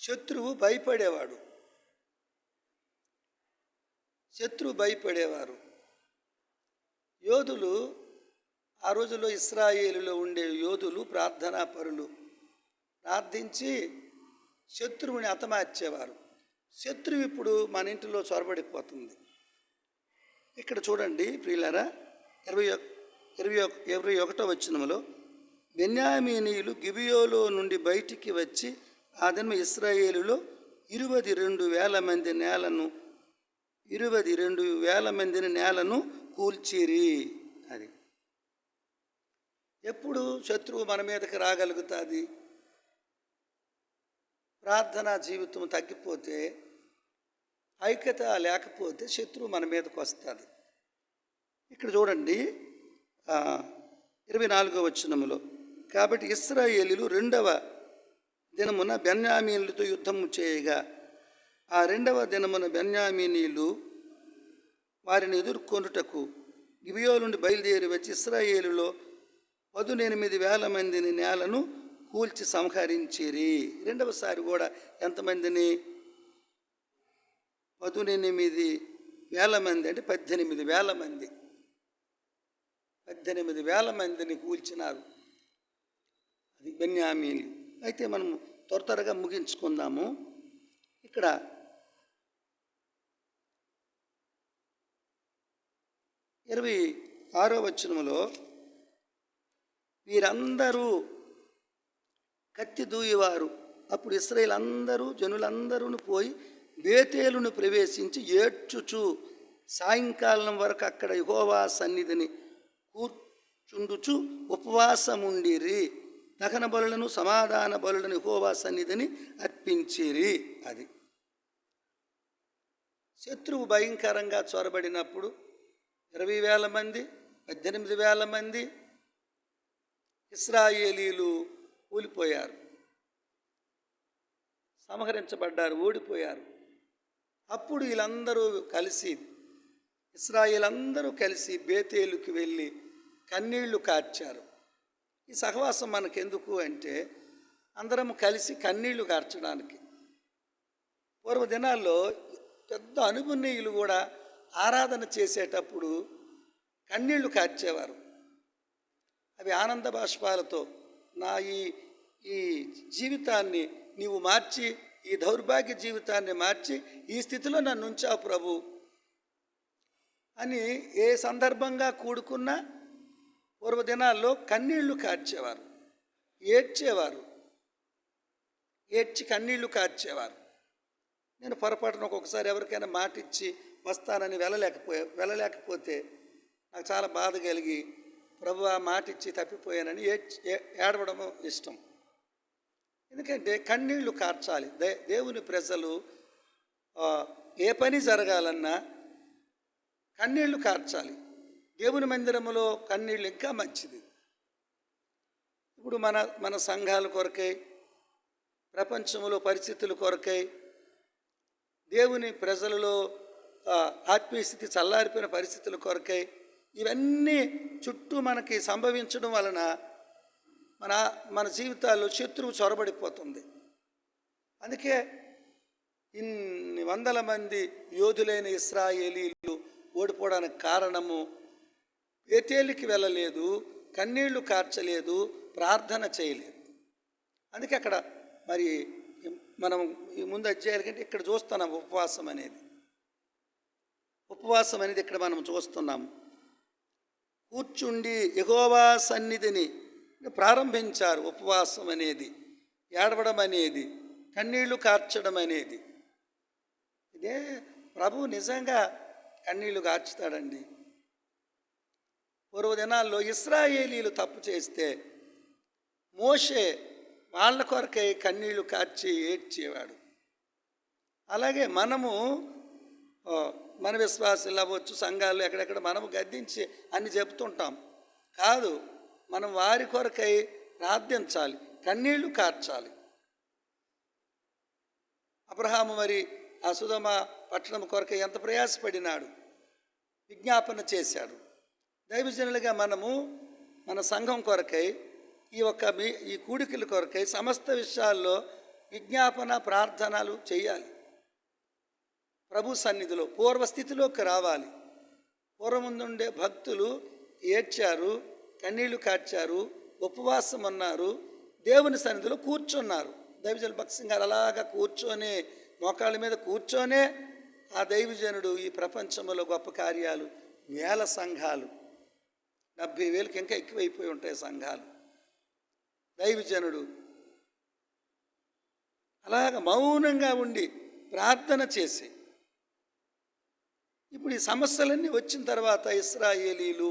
S5: శత్రువు భయపడేవాడు. యోధులు ఆ రోజుల్లో ఇశ్రాయేలులో ఉండే యోధులు ప్రార్థనా పరులు ప్రార్థించి శత్రువుని హతమార్చేవారు. శత్రువు ఇప్పుడు మన ఇంటిలో చొరబడిపోతుంది. ఇక్కడ చూడండి ప్రియులారా, 21వ వచనములో బెన్యామీనీయులు గిబియోలో నుండి బయటికి వచ్చి ఆ దినం ఇశ్రాయేలులో 22,000 మందిని నేలను కూల్చిరి. అది ఎప్పుడు శత్రువు మన మీదకి రాగలుగుతుంది? ప్రార్థనా జీవితం తగ్గిపోతే, ఐక్యత లేకపోతే శత్రువు మన మీదకి వస్తుంది. ఇక్కడ చూడండి 24వ వచనములో, కాబట్టి ఇశ్రాయేలీలు 2వ దినమున బెన్యామీనులతో యుద్ధము చేయగా ఆ 2వ దినమున బెన్యామీనీయులు వారిని ఎదుర్కొనుటకు గిబియో నుండి బయలుదేరి వచ్చి ఇశ్రాయేలులో 18,000 మందిని నేలను కూల్చి సంహరించిరి. 2వసారి కూడా ఎంతమందిని? 18,000 మంది, అంటే 18,000 మంది. 18,000 మందిని కూల్చినారు. అది బెన్యామీనులు. అయితే మనం త్వరగా ముగించుకుందాము. ఇక్కడ 26వ వచనములో వీరందరూ కత్తి దూయేవారు. అప్పుడు ఇశ్రాయేలు అందరూ జనులందరూ పోయి బేతేలును ప్రవేశించి ఏడ్చుచు సాయంకాలం వరకు అక్కడ యెహోవా సన్నిధిని కూర్చుండుచు ఉపవాసముండిరి. దహన బలులను సమాధాన బలులను యెహోవా సన్నిధిని అర్పించిరి. అది శత్రువు భయంకరంగా చొరబడినప్పుడు 20,000 మంది, 18,000 మంది ఇశ్రాయేలీలు కూలిపోయారు, సంహరించబడ్డారు, ఓడిపోయారు. అప్పుడు వీళ్ళందరూ కలిసి, ఇశ్రాయేలందరూ కలిసి బేతేలుకి వెళ్ళి కన్నీళ్లు కార్చారు. ఈ సహవాసం మనకెందుకు అంటే అందరం కలిసి కన్నీళ్లు కార్చడానికి. పూర్వదినాల్లో పెద్ద అనుభవనీయులు కూడా ఆరాధన చేసేటప్పుడు కన్నీళ్లు కార్చేవారు. అవి ఆనంద బాష్పాలతో, నా ఈ జీవితాన్ని నీవు మార్చి, ఈ దౌర్భాగ్య జీవితాన్ని మార్చి ఈ స్థితిలో నన్ను ఉంచావు ప్రభు అని ఏ సందర్భంగా కూడుకున్నా పూర్వదినాల్లో కన్నీళ్లు కార్చేవారు, ఏడ్చి కన్నీళ్లు కార్చేవారు. నేను పొరపాటున ఒక్కొక్కసారి ఎవరికైనా మాట ఇచ్చి వస్తానని వెళ్ళలేకపోతే నాకు చాలా బాధ కలిగి, ప్రభు ఆ మాట ఇచ్చి తప్పిపోయానని ఏడవడము ఇష్టం. ఎందుకంటే కన్నీళ్లు కార్చాలి. దేవుని ప్రజలు ఏ పని జరగాలన్నా కన్నీళ్లు కార్చాలి. దేవుని మందిరములో కన్నీళ్ళు ఇంకా మంచిది. ఇప్పుడు మన సంఘాల కొరకై, ప్రపంచంలో పరిస్థితుల కొరకై, దేవుని ప్రజలలో ఆత్మీయ స్థితి చల్లారిపోయిన పరిస్థితుల కొరకై, ఇవన్నీ చుట్టూ మనకి సంభవించడం వలన మన జీవితాల్లో శత్రువు చొరబడిపోతుంది. అందుకే ఇన్ని వందల మంది యోధులైన ఇశ్రాయేలీలు ఓడిపోవడానికి కారణము బేతేలుకి వెళ్ళలేదు, కన్నీళ్లు కార్చలేదు, ప్రార్థన చేయలేదు. అందుకే అక్కడ మరి మనం ఈ ముందు అధ్యాయాల కంటే ఇక్కడ చూస్తున్నాం ఉపవాసం అనేది. ఉపవాసం అనేది ఇక్కడ మనం చూస్తున్నాం. కూర్చుండి యెహోవా సన్నిధిని ప్రారంభించారు. ఉపవాసం అనేది, ఏడవడం అనేది, కన్నీళ్లు కార్చడం అనేది. ఇదే ప్రభువు నిజంగా కన్నీళ్లు కార్చుతాడండి. పూర్వ దినాల్లో ఇశ్రాయేలీలు తప్పు చేస్తే మోషే వాళ్ళ కొరకై కన్నీళ్లు కార్చి ఏడ్చేవాడు. అలాగే మనము మన విశ్వాసాలు అవ్వచ్చు, సంఘాలు ఎక్కడెక్కడ మనము గద్దించి అన్ని చెప్తుంటాం. కాదు, మనం వారి కొరకై ప్రార్థించాలి, కన్నీళ్లు కార్చాలి. అబ్రహాము మరి ఆ సొదొమ పట్టణం కొరకై ఎంత ప్రయాసపడినాడు, విజ్ఞాపన చేశాడు. దైవజనులుగా మనము మన సంఘం కొరకై ఈ కూడికల కొరకై సమస్త విషయాల్లో విజ్ఞాపన ప్రార్థనలు చేయాలి. ప్రభు సన్నిధిలో పూర్వస్థితిలోకి రావాలి. పూర్వముందుండే భక్తులు ఏడ్చారు, కన్నీళ్లు కార్చారు, ఉపవాసం ఉన్నారు, దేవుని సన్నిధిలో కూర్చున్నారు. దైవజనులు భక్త సింగ్ గారు అలాగా కూర్చొని, మోకాళ్ళ మీద కూర్చొనే ఆ దైవజనుడు ఈ ప్రపంచంలో గొప్ప కార్యాలు, వేల సంఘాలు, 70,000కి ఇంకా ఎక్కువైపోయి ఉంటాయి సంఘాలు. దైవజనుడు అలాగ మౌనంగా ఉండి ప్రార్థన చేసి, ఇప్పుడు ఈ సమస్యలన్నీ వచ్చిన తర్వాత ఇశ్రాయేలీలు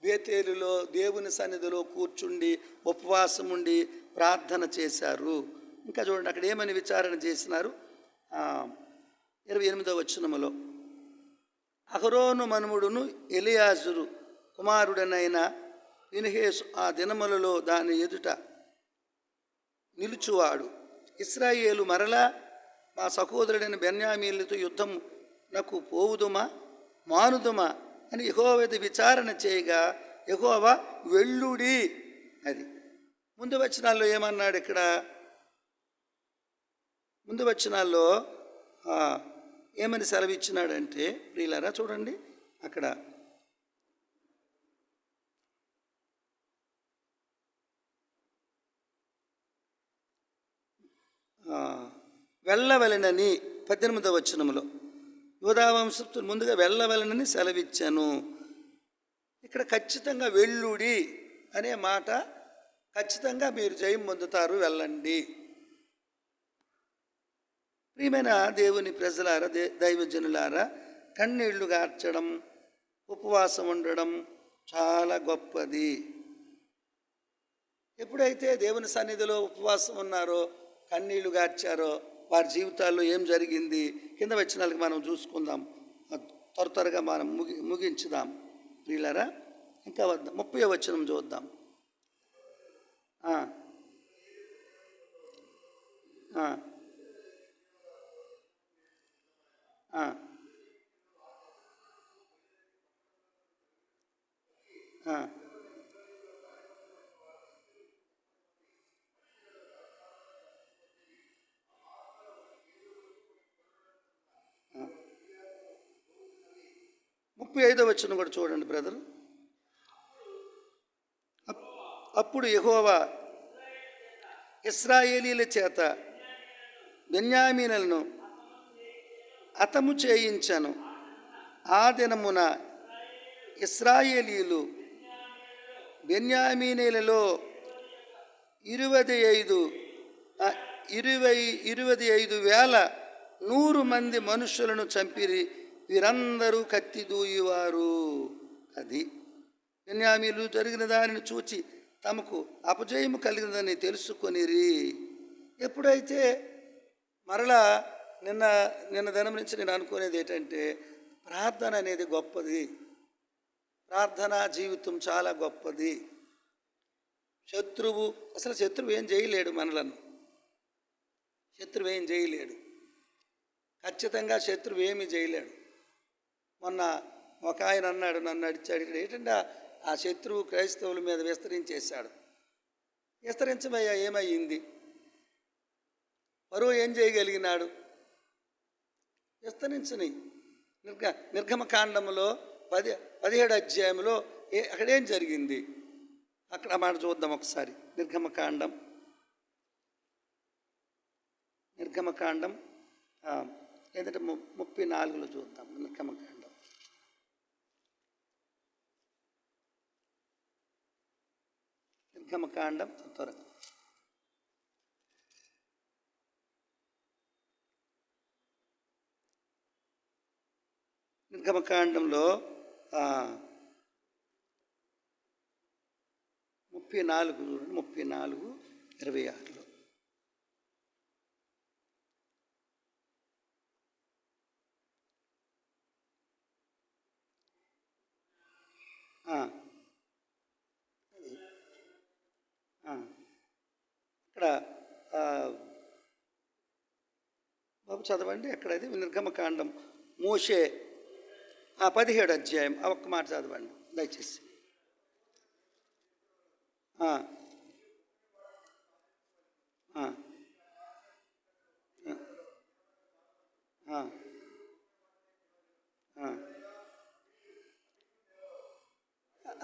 S5: బేతేలులో దేవుని సన్నిధిలో కూర్చుండి ఉపవాసం ఉండి ప్రార్థన చేశారు. ఇంకా చూడండి అక్కడ ఏమని విచారణ చేసినారు. 28వ వచనములో, అహరోను మనుమడును ఎలియాజరు కుమారుడనైన ఫినెహాసు ఆ దినములలో దాని ఎదుట నిలుచువాడు. ఇశ్రాయేలు మరలా మా సహోదరుడైన బెన్యామీనులతో యుద్ధం నాకు పోవుదుమా మానుదుమా అని యెహోవా విచారణ చేయగా యెహోవా వెళ్ళుడి. అది ముందు వచనాల్లో ఏమన్నాడు? ఇక్కడ ముందు వచనాల్లో ఏమని సెలవిచ్చినాడంటే, ప్రియులారా చూడండి అక్కడ వెళ్ళవలెనని 18వ వచనములో యూదావంశస్థులు ముందుగా వెళ్ళవలెనని సెలవిచ్చాను. ఇక్కడ ఖచ్చితంగా వెళ్ళుడి అనే మాట, ఖచ్చితంగా మీరు జయం పొందుతారు, వెళ్ళండి. ప్రియమైన దేవుని ప్రజలారా, దైవజనులారా, కన్నీళ్లు గార్చడం, ఉపవాసం ఉండడం చాలా గొప్పది. ఎప్పుడైతే దేవుని సన్నిధిలో ఉపవాసం ఉన్నారో, కన్నీళ్లు గార్చారో, వారి జీవితాల్లో ఏం జరిగింది కింద వచనాలకు మనం చూసుకుందాం. త్వరగా మనం ముగించుదాం ప్రియులారా. ఇంకా 30వ వచనం చూద్దాం. ఐదో వచనం కూడా చూడండి బ్రదర్. అప్పుడు యెహోవా ఇశ్రాయేలీల చేత బెన్యామీనులను హతము చేయించను. ఆ దినమున ఇశ్రాయేలీలు బెన్యామీనీలలో 25,100 మంది మనుషులను చంపిరి. వీరందరూ కత్తి దూయువారు. అది బెన్యామీనులు జరిగిన దానిని చూచి తమకు అపజయము కలిగినదని తెలుసుకొనిరి. ఎప్పుడైతే మరలా నిన్న దినం నుంచి నేను అనుకునేది ఏంటంటే, ప్రార్థన అనేది గొప్పది. ప్రార్థనా జీవితం చాలా గొప్పది. శత్రువు ఏం చేయలేడు మనలను. శత్రువు ఏం చేయలేడు. ఖచ్చితంగా శత్రువు ఏమీ చేయలేడు. మొన్న ఒక ఆయన అన్నాడు, నన్ను అడిచాడు, ఇక్కడ ఏంటంటే ఆ శత్రువు క్రైస్తవుల మీద విస్తరించేశాడు. విస్తరించమయ్యా, ఏమయ్యింది? పరువు ఏం చేయగలిగినాడు? విస్తరించని. నిర్గమకాండంలో 17 అధ్యాయంలో అక్కడేం జరిగింది? అక్కడ ఆ మాట చూద్దాం ఒకసారి. నిర్గమకాండం ఏంటంటే 34లో చూద్దాం. నిర్గమకాండం త్వరగా. నిర్గమకాండంలో 34:26లో ఇక్కడ బాబు చదవండి. ఎక్కడ అది? నిర్గమకాండం మోషే 17 అధ్యాయం ఆ ఒక్క మాట చదవండి దయచేసి.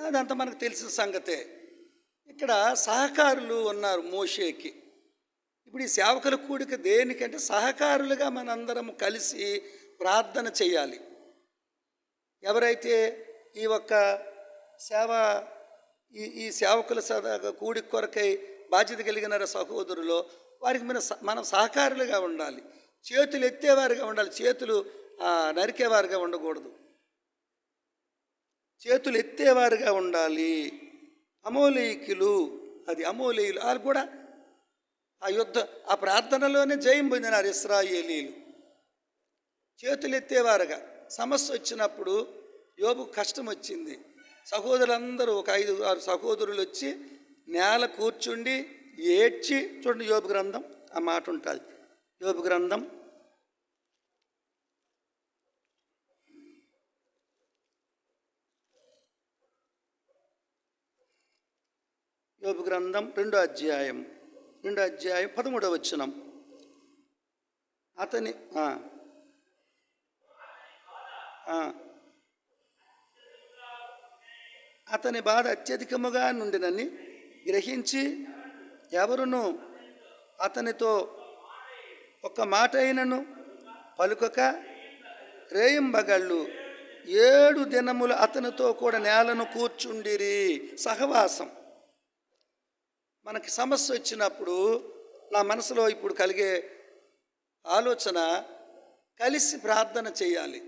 S5: అదంతా మనకు తెలిసిన సంగతే. ఇక్కడ సహకారులు ఉన్నారు మోషేకి. ఇప్పుడు ఈ సేవకుల కూడిక దేనికంటే సహకారులుగా మనందరం కలిసి ప్రార్థన చేయాలి. ఎవరైతే ఈ ఒక్క ఈ సేవకుల కూడిక కొరకై బాధ్యత కలిగిన సహోదరులో వారికి మనం సహకారులుగా ఉండాలి. చేతులు ఎత్తేవారుగా ఉండాలి, చేతులు నరికేవారుగా ఉండకూడదు. చేతులు ఎత్తేవారుగా ఉండాలి. అమోలీకులు, అది అమోలీయులు, వాళ్ళు కూడా ఆ ప్రార్థనలోనే జయం పొందినారు ఇశ్రాయేలీలు. చేతులు ఎత్తేవారుగా. సమస్య వచ్చినప్పుడు యోబుకు కష్టం వచ్చింది. సహోదరులందరూ ఒక 5-6 సహోదరులు వచ్చి నేల కూర్చుండి ఏడ్చి, చూడండి యోబు గ్రంథం ఆ మాట ఉంటుంది. యోబు గ్రంథం 2వ అధ్యాయం 13వ వచనం. అతని బాధ అత్యధికముగా నుండినని గ్రహించి ఎవరును అతనితో ఒక మాట అయినను పలుకక రేయింబగళ్ళు 7 దినములు అతనితో కూడా నేలను కూర్చుండిరి. సహవాసం. మనకి సమస్య వచ్చినప్పుడు నా మనసులో ఇప్పుడు కలిగే ఆలోచన, కలిసి ప్రార్థన చేయాలి,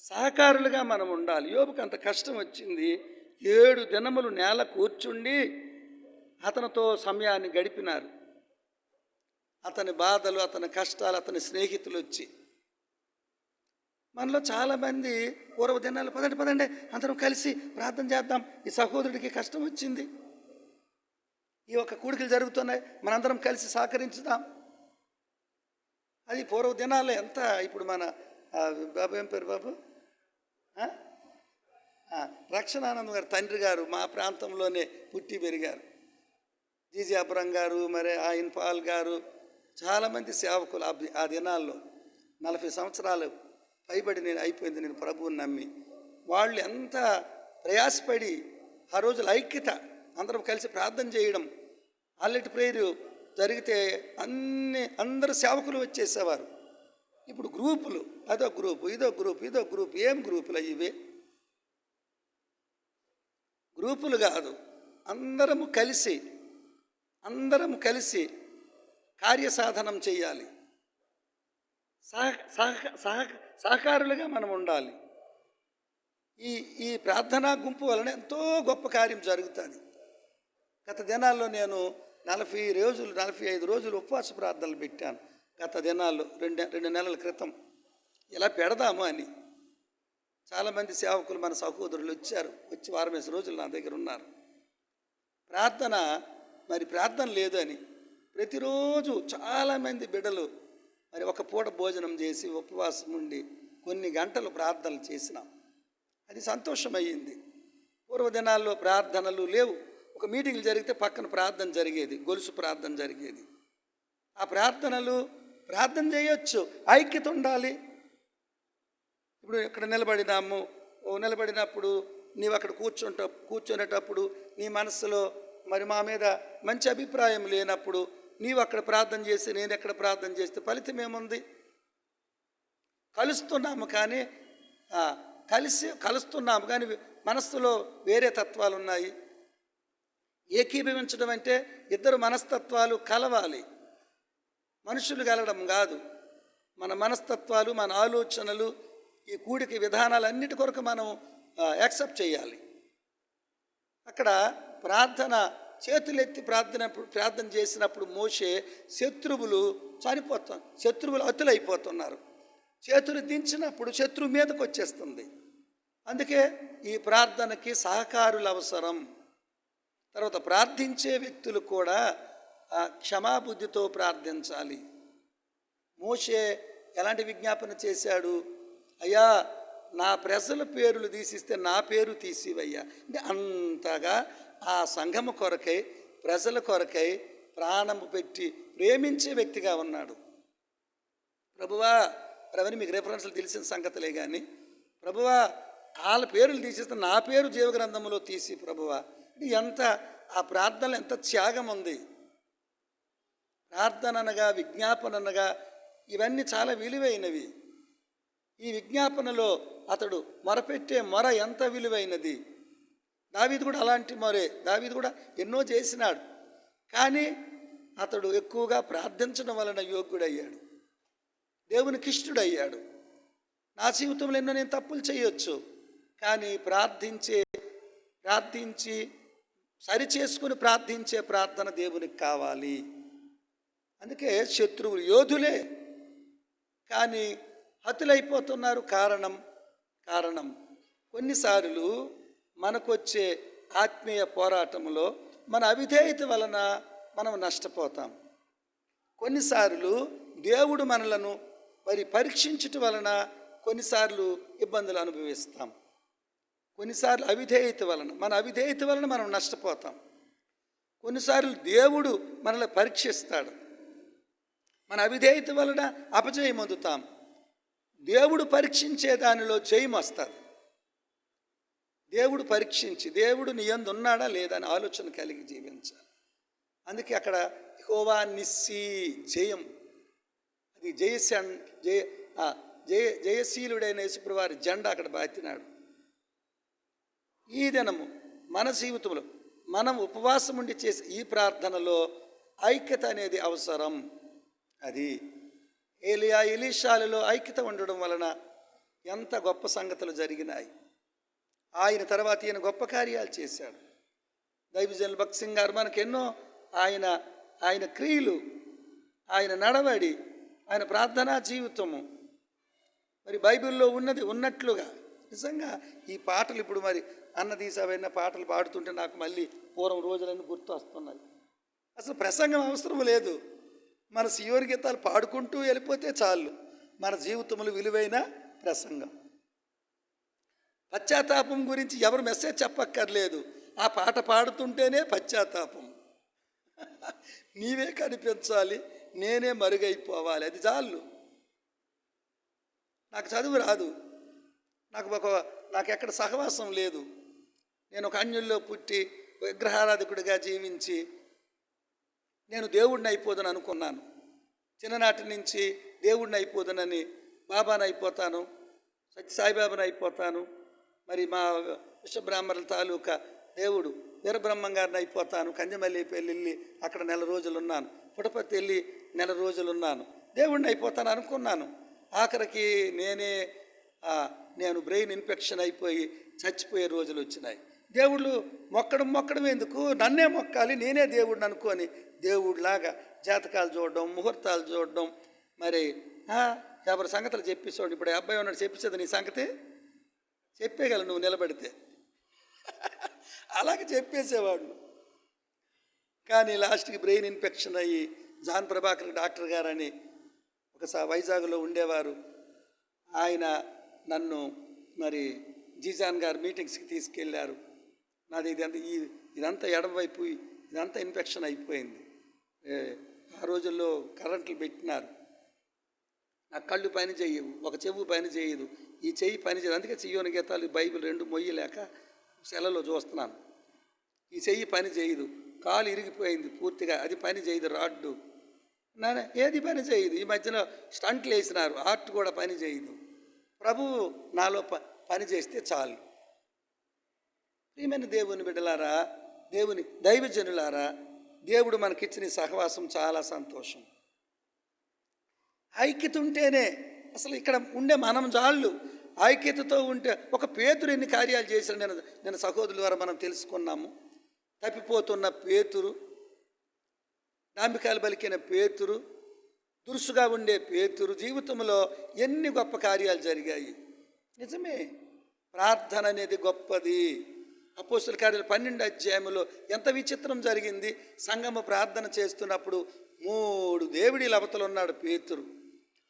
S5: సహకారులుగా మనం ఉండాలి. యోబుకు అంత కష్టం వచ్చింది. 7 దినములు నేల కూర్చుండి అతనితో సమయాన్ని గడిపినారు. అతని బాధలు, అతని కష్టాలు, అతని స్నేహితులు వచ్చి. మనలో చాలామంది పూర్వ దినాలు పదండి అందరం కలిసి ప్రార్థన చేద్దాం, ఈ సహోదరుడికి కష్టం వచ్చింది, ఈ ఒక్క కూడికలు జరుగుతున్నాయి, మనందరం కలిసి సహకరించుదాం. అది పూర్వ దినాల్లో ఎంత. ఇప్పుడు మన బాబు ఏం పేరు బాబు? రక్షణానంద్ గారు తండ్రి గారు మా ప్రాంతంలోనే పుట్టి పెరిగారు. జీజీ అబ్రం గారు, మరి ఆయన పాల్ గారు, చాలామంది సేవకులు ఆ దినాల్లో 40 సంవత్సరాలు పైబడి అయిపోయింది నేను ప్రభువుని నమ్మి. వాళ్ళు ఎంత ప్రయాసపడి ఆ రోజుల ఐక్యత, అందరం కలిసి ప్రార్థన చేయడం, ఆల్రెడీ ప్రేయర్ జరిగితే అందరు సేవకులు వచ్చేసేవారు. ఇప్పుడు గ్రూపులు, అదో గ్రూపు, ఇదో గ్రూపు. ఏం గ్రూపులు ఇవే? గ్రూపులు కాదు, అందరము కలిసి కార్యసాధనం చేయాలి. సహకారులుగా మనం ఉండాలి. ఈ ప్రార్థనా గుంపు వలన ఎంతో గొప్ప కార్యం జరుగుతుంది. గత దినాల్లో నేను 45 రోజులు ఉపవాస ప్రార్థనలు పెట్టాను. గత దినాల్లో 2 నెలల క్రితం ఇలా పెడదాము అని చాలామంది సేవకులు, మన సహోదరులు వచ్చి 60 రోజులు నా దగ్గర ఉన్నారు. ప్రార్థన లేదు అని ప్రతిరోజు చాలామంది బిడ్డలు మరి ఒక పూట భోజనం చేసి ఉపవాసం ఉండి కొన్ని గంటలు ప్రార్థనలు చేసినాం. అది సంతోషమయ్యింది. పూర్వదినాల్లో ప్రార్థనలు లేవు. ఒక మీటింగ్లు జరిగితే పక్కన ప్రార్థన జరిగేది, గొలుసు ప్రార్థన జరిగేది. ఆ ప్రార్థన చేయొచ్చు, ఐక్యత ఉండాలి. ఇప్పుడు ఇక్కడ నిలబడినాము, నిలబడినప్పుడు నీవు అక్కడ కూర్చునేటప్పుడు నీ మనసులో మరి మా మీద మంచి అభిప్రాయం లేనప్పుడు నీవు అక్కడ ప్రార్థన చేసి నేను ఎక్కడ ప్రార్థన చేస్తే ఫలితం ఏముంది? కలుస్తున్నాము కానీ కలుస్తున్నాము కానీ మనస్సులో వేరే తత్వాలు ఉన్నాయి. ఏకీభవించడం అంటే ఇద్దరు మనస్తత్వాలు కలవాలి, మనుషులు కలవడం కాదు. మన మనస్తత్వాలు, మన ఆలోచనలు, ఈ కూడికి విధానాలు అన్నిటి కొరకు మనం యాక్సెప్ట్ చేయాలి. అక్కడ ప్రార్థన చేతులెత్తి ప్రార్థన చేసినప్పుడు మోషే శత్రువులు అతులైపోతున్నారు. చేతులు దించినప్పుడు శత్రువు మీదకి వచ్చేస్తుంది. అందుకే ఈ ప్రార్థనకి సహకారులు అవసరం. తర్వాత ప్రార్థించే వ్యక్తులు కూడా క్షమాబుద్ధితో ప్రార్థించాలి. మోషే ఎలాంటి విజ్ఞాపన చేశాడు? అయ్యా, నా ప్రజల పేర్లు తీసిస్తే నా పేరు తీసివయ్యా. అంటే అంతగా ఆ సంఘము కొరకై, ప్రజల కొరకై ప్రాణము పెట్టి ప్రేమించే వ్యక్తిగా ఉన్నాడు. ప్రభువా, అవన్నీ మీకు రెఫరెన్స్లు తెలిసిన సంగతులే కానీ, ప్రభువా వాళ్ళ పేర్లు తీసేస్తే నా పేరు జీవగ్రంథంలో తీసి ప్రభువా. ఎంత ఆ ప్రార్థనలో ఎంత త్యాగం ఉంది. ప్రార్థన అనగా, విజ్ఞాపన అనగా ఇవన్నీ చాలా విలువైనవి. ఈ విజ్ఞాపనలో అతడు మొరపెట్టే మొర ఎంత విలువైనది. దావీదు కూడా అలాంటి మొరే. దావీదు కూడా ఎన్నో చేసినాడు, కానీ అతడు ఎక్కువగా ప్రార్థించడం వలన యోగ్యుడయ్యాడు, దేవునికి ఇష్టడయ్యాడు. నా జీవితంలో ఎన్నో నేను తప్పులు చేయొచ్చు, కానీ ప్రార్థించి సరిచేసుకుని ప్రార్థించే ప్రార్థన దేవునికి కావాలి. అందుకే శత్రువులు యోధులే కానీ హతులైపోతున్నారు. కారణం కొన్నిసార్లు మనకొచ్చే ఆత్మీయ పోరాటంలో మన అవిధేయత వలన మనం నష్టపోతాం. కొన్నిసార్లు దేవుడు మనలను పరీక్షించటం వలన కొన్నిసార్లు ఇబ్బందులు అనుభవిస్తాం. కొన్నిసార్లు మన అవిధేయత వలన మనం నష్టపోతాం. కొన్నిసార్లు దేవుడు మనల్ని పరీక్షిస్తాడు, మన అవిధేయత వలన అపజయం పొందుతాం. దేవుడు పరీక్షించే దానిలో జయం వస్తుంది. దేవుడు పరీక్షించి దేవుడు నీ యందు ఉన్నాడా లేదా అని ఆలోచన కలిగి జీవించాలి. అందుకే అక్కడ యెహోవా నిస్సి, జయం, అది జయశీలుడైన యేసుప్రభువు వారి జెండా అక్కడ బాతినాడు. ఈ దినము మన జీవితంలో మనం ఉపవాసం ఉండి చేసే ఈ ప్రార్థనలో ఐక్యత అనేది అవసరం. అది ఎలీషాలలో ఐక్యత ఉండడం వలన ఎంత గొప్ప సంగతులు జరిగినాయి. ఆయన తర్వాత ఈయన గొప్ప కార్యాలు చేశాడు. దైవజనులు భక్త్ సింగ్ గారు మనకెన్నో ఆయన క్రియలు, ఆయన నడవడి, ఆయన ప్రార్థనా జీవితము బైబిల్లో ఉన్నట్లుగా నిజంగా ఈ పాటలు ఇప్పుడు అన్నదీసవైన పాటలు పాడుతుంటే నాకు మళ్ళీ పూర్వం రోజులన్నీ గుర్తు వస్తున్నాయి. అసలు ప్రసంగం అవసరం లేదు, మన సియోర్ గీతాలు పాడుకుంటూ వెళ్ళిపోతే చాలు. మన జీవితంలో విలువైన ప్రసంగం. పశ్చాత్తాపం గురించి ఎవరు మెసేజ్ చెప్పక్కర్లేదు, ఆ పాట పాడుతుంటేనే పశ్చాత్తాపం. నీవే కనిపించాలి, నేనే మరుగైపోవాలి, అది చాలు. నాకు చదువు రాదు, నాకు ఎక్కడ సహవాసం లేదు, నేను ఒక అన్యుల్లో పుట్టి విగ్రహారాధకుడిగా జీవించి నేను దేవుడిని అయిపోదని అనుకున్నాను. చిన్ననాటి నుంచి దేవుడిని అయిపోదనని బాబాని అయిపోతాను, సత్యసాయిబాబాని అయిపోతాను, మా విశ్వబ్రాహ్మణుల తాలూకా దేవుడు వీరబ్రహ్మం గారిని అయిపోతాను, కంజమల్లి వెళ్ళి అక్కడ 4 రోజులు ఉన్నాను, పుటపర్తి వెళ్ళి 4 రోజులు ఉన్నాను, దేవుడిని అయిపోతాను అనుకున్నాను. ఆఖరికి నేను బ్రెయిన్ ఇన్ఫెక్షన్ అయిపోయి చచ్చిపోయే రోజులు వచ్చినాయి. దేవుళ్ళు మొక్కడం ఎందుకు, నన్నే మొక్కాలి, నేనే దేవుడిని అనుకొని దేవుడిలాగా జాతకాలు చూడడం, ముహూర్తాలు చూడడం, ఎవరి సంగతులు చెప్పేసాడు. ఇప్పుడు అబ్బాయి ఉన్నాడు, చెప్పించదు నీ సంగతి, చెప్పేయగల నువ్వు నిలబడితే, అలాగే చెప్పేసేవాడు. కానీ లాస్ట్కి బ్రెయిన్ ఇన్ఫెక్షన్ అయ్యి జాన్ ప్రభాకర్ డాక్టర్ గారని ఒకసారి వైజాగ్లో ఉండేవారు, ఆయన నన్ను జీజాన్ గారు మీటింగ్స్కి తీసుకెళ్ళారు. నాది ఇదంతా ఎడమవైపు ఇదంతా ఇన్ఫెక్షన్ అయిపోయింది. ఆ రోజుల్లో కరెంట్లు పెట్టినారు, నా కళ్ళు పని చేయవు, ఒక చెవు పని చేయదు, ఈ చెయ్యి పని చేయదు. అందుకే చియోని గీతాలు బైబిల్ రెండు మొయ్యలేక సెలలో చూస్తున్నాను. ఈ చెయ్యి పని చేయదు, కాలు ఇరిగిపోయింది పూర్తిగా, అది పని చేయదు, రాడ్డు నాన్న ఏది పని చేయదు. ఈ మధ్యన స్టంట్లు వేసినారు, ఆర్ట్ కూడా పని చేయదు. ప్రభువు నాలో పని చేస్తే చాలు. ప్రియమైన దేవుని బిడ్డలారా, దేవుని దైవజనులారా, దేవుడు మనకిచ్చిన సహవాసం చాలా సంతోషం. ఐక్యత ఉంటేనే అసలు ఇక్కడ ఉండే మనం జాళ్ళు. ఐక్యతతో ఉంటే ఒక పేతురు ఎన్ని కార్యాలు చేశాడు నేను సహోదరుల ద్వారా మనం తెలుసుకున్నాము. తప్పిపోతున్న పేతురు, డాంబికాలు పలికిన పేతురు, దురుసుగా ఉండే పేతురు జీవితంలో ఎన్ని గొప్ప కార్యాలు జరిగాయి. నిజమే, ప్రార్థన అనేది గొప్పది. అపోస్తుల కార్యాలు 12 అధ్యాయంలో ఎంత విచిత్రం జరిగింది. సంఘము ప్రార్థన చేస్తున్నప్పుడు 3 దేవుడి లవతలు ఉన్నాడు పేతురు.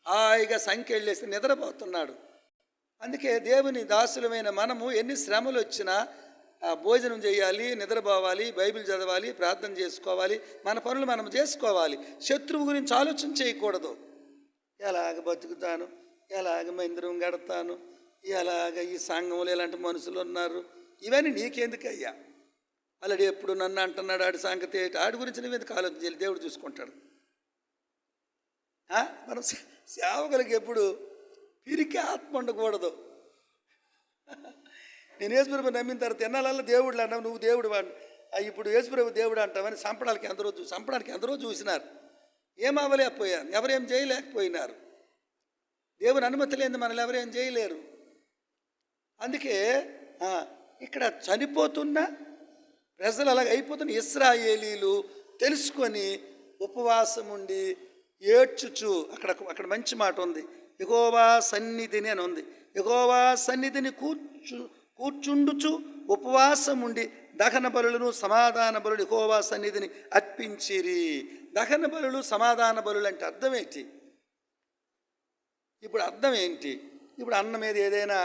S5: హాయిగా సంఖ్యలేసి నిద్రపోతున్నాడు. అందుకే దేవుని దాసులమైన మనము ఎన్ని శ్రమలు వచ్చినా భోజనం చేయాలి, నిద్రపోవాలి, బైబిల్ చదవాలి, ప్రార్థన చేసుకోవాలి, మన పనులు మనం చేసుకోవాలి. శత్రువు గురించి ఆలోచన చేయకూడదు. ఎలాగ బతుకుతాను, ఎలాగ మందిరం గడతాను, ఎలాగ ఈ సంఘంలో ఇలాంటి మనుషులు ఉన్నారు, ఇవన్నీ నీకెందుకయ్యా? అలాడు ఎప్పుడు నన్ను అంటున్నాడు, ఆడి సంగతి ఏంటి, ఆడి గురించి నువ్వెందుకు ఆలోచన చేయాలి, దేవుడు చూసుకుంటాడు. మనం సేవకులకి ఎప్పుడు పిరికి ఆత్మ ఉండకూడదు. నేను యేసుప్రభు నమ్మిన తర్వాత ఎన్నాళ్ళ దేవుడు అన్నావు, నువ్వు దేవుడు వాడు, ఇప్పుడు యేసుప్రభు దేవుడు అంటావని చంపడానికి ఎందరో చూసినారు. ఏం అవ్వలేకపోయారు, ఎవరేం చేయలేకపోయినారు. దేవుని అనుమతి లేని మనల్ని ఎవరేం చేయలేరు. అందుకే ఇక్కడ చనిపోతున్న ప్రజలు అలాగ అయిపోతున్న ఇశ్రాయేలీలు తెలుసుకొని ఉపవాసం ఉండి ఏడ్చుచు, అక్కడ మంచి మాట ఉంది, యెహోవా సన్నిధిని అని ఉంది. యెహోవా సన్నిధిని కూర్చుండుచు ఉపవాసం ఉండి దహన బలులను సమాధాన బలులు యెహోవా సన్నిధిని అర్పించిరి. దహన బలులు సమాధాన బలులు అంటే అర్థం ఏంటి? ఇప్పుడు అర్థం ఏంటి? ఇప్పుడు అన్న మీద ఏదైనా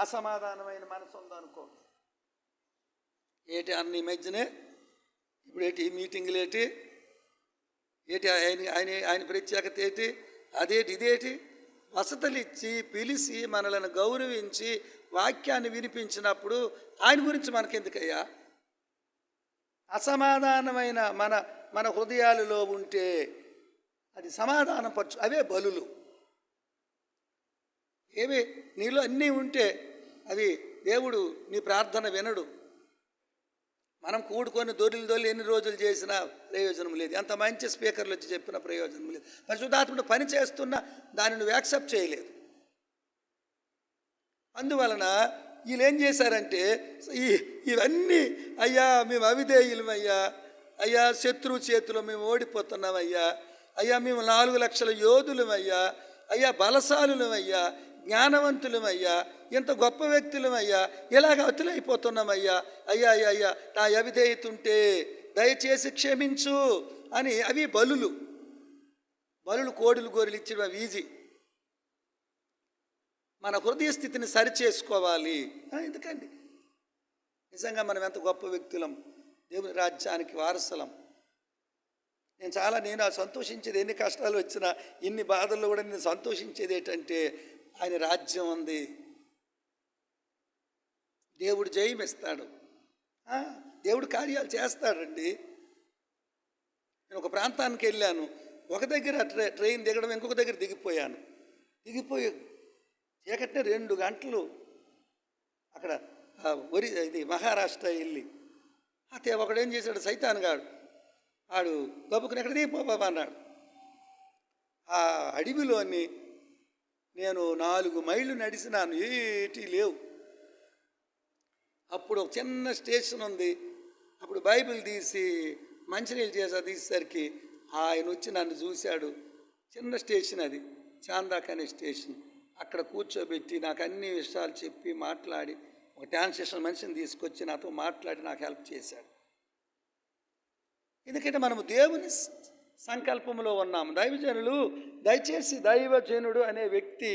S5: అసమాధానమైన మనసు ఉందనుకో, ఏటి అన్న ఈ మధ్యనే ఇప్పుడు ఏంటి ఈ మీటింగులు ఏంటి ఆయన ప్రత్యేకత ఏంటి, అదేటి ఇదేటి, వసతులు ఇచ్చి పిలిచి మనలను గౌరవించి వాక్యాన్ని వినిపించినప్పుడు ఆయన గురించి మనకెందుకయ్యా? అసమాధానమైన మన హృదయాలలో ఉంటే అది సమాధానం పరచు, అవే బలులు. ఏవి నీలో అన్నీ ఉంటే అవి దేవుడు నీ ప్రార్థన వినడు. మనం కూడుకొని దొరి ఎన్ని రోజులు చేసినా ప్రయోజనం లేదు. ఎంత మంచి స్పీకర్లు వచ్చి చెప్పినా ప్రయోజనం లేదు. పరిశుద్ధాత్ముడు పని చేస్తున్నా దాన్ని నువ్వు యాక్సెప్ట్ చేయలేదు. అందువలన వీళ్ళు ఏం చేశారంటే ఇవన్నీ అయ్యా మేము అవిధేయులమయ్యా, అయ్యా శత్రువు చేతిలో మేము ఓడిపోతున్నామయ్యా, అయ్యా మేము 4 లక్షల యోధులమయ్యా, అయ్యా బలశాలులమయ్యా, జ్ఞానవంతులమయ్యా, ఇంత గొప్ప వ్యక్తులమయ్యా, ఇలాగ అతులైపోతున్నామయ్యా, అయ్యా అయ్యా అయ్యా నా అవిధేయత ఉంటే దయచేసి క్షమించు అని అవి బలులు. కోడులు గోరెలు ఇచ్చడం అవి ఈజీ. మన హృదయ స్థితిని సరిచేసుకోవాలి. ఎందుకండి నిజంగా మనం ఎంత గొప్ప వ్యక్తులం, దేవుని రాజ్యానికి వారసులం. నేను సంతోషించేది, ఎన్ని కష్టాలు వచ్చినా ఇన్ని బాధల్లో కూడా నేను సంతోషించేది ఏంటంటే ఆయన రాజ్యం ఉంది, దేవుడు జయమిస్తాడు, దేవుడు కార్యాలు చేస్తాడండి. నేను ఒక ప్రాంతానికి వెళ్ళాను, ఒక దగ్గర ట్రైన్ దిగడం, ఇంకొక దగ్గర దిగిపోయి చీకటిని 2 గంటలు అక్కడ ఇది మహారాష్ట్ర వెళ్ళి అయితే ఒకడేం చేశాడు, సైతాన్గాడు ఆడు గబుకుని ఎక్కడ దిగిపోబా అన్నాడు. ఆ అడవిలోని నేను 4 మైళ్ళు నడిచినాను, ఏటీ లేవు. అప్పుడు ఒక చిన్న స్టేషన్ ఉంది, అప్పుడు బైబిల్ తీసి మంచినీళ్ళు తీసేసరికి ఆయన వచ్చి నన్ను చూశాడు. చిన్న స్టేషన్ అది, చాందాక్ అనే స్టేషన్. అక్కడ కూర్చోబెట్టి నాకు అన్ని విషయాలు చెప్పి మాట్లాడి ఒక ట్రాన్స్లేషన్ మనిషిని తీసుకొచ్చి నాతో మాట్లాడి నాకు హెల్ప్ చేశాడు. ఎందుకంటే మనము దేవుని సంకల్పంలో ఉన్నాము. దైవజనులు దయచేసి దైవజనుడు అనే వ్యక్తి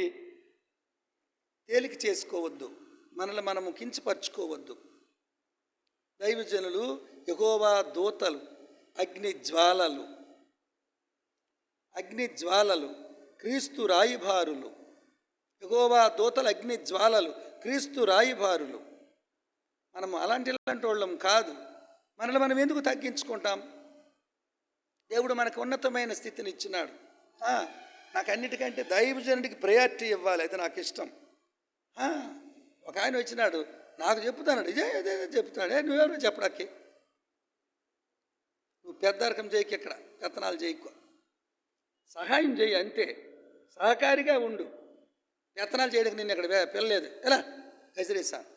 S5: తేలిక చేసుకోవద్దు, మనల్ని మనము కించపరచుకోవద్దు. దైవజనులు యెహోవా దూతలు, అగ్ని జ్వాలలు, క్రీస్తు రాయిబారులు, యెహోవా దూతల అగ్ని జ్వాలలు, క్రీస్తు రాయిబారులు. మనం అలాంటి వాళ్ళం కాదు. మనల్ని మనం ఎందుకు తగ్గించుకుంటాం? దేవుడు మనకు ఉన్నతమైన స్థితిని ఇచ్చినాడు. నాకు అన్నిటికంటే దైవజనుడికి ప్రయారిటీ ఇవ్వాలి, అది నాకు ఇష్టం. ఒక ఆయన వచ్చినాడు, నాకు చెప్తాడు, ఇదే చెప్తాడు. నువ్వెవరో చెప్పడాకి, నువ్వు పెద్దరకం చేయకు, ఇక్కడ పెత్తనాలు చేయకు, సహాయం చేయి అంతే, సహకారిగా ఉండు. పెత్తనాలు చేయడానికి నిన్ను ఇక్కడ పిల్లలేదు, ఎలా గజరేసాను.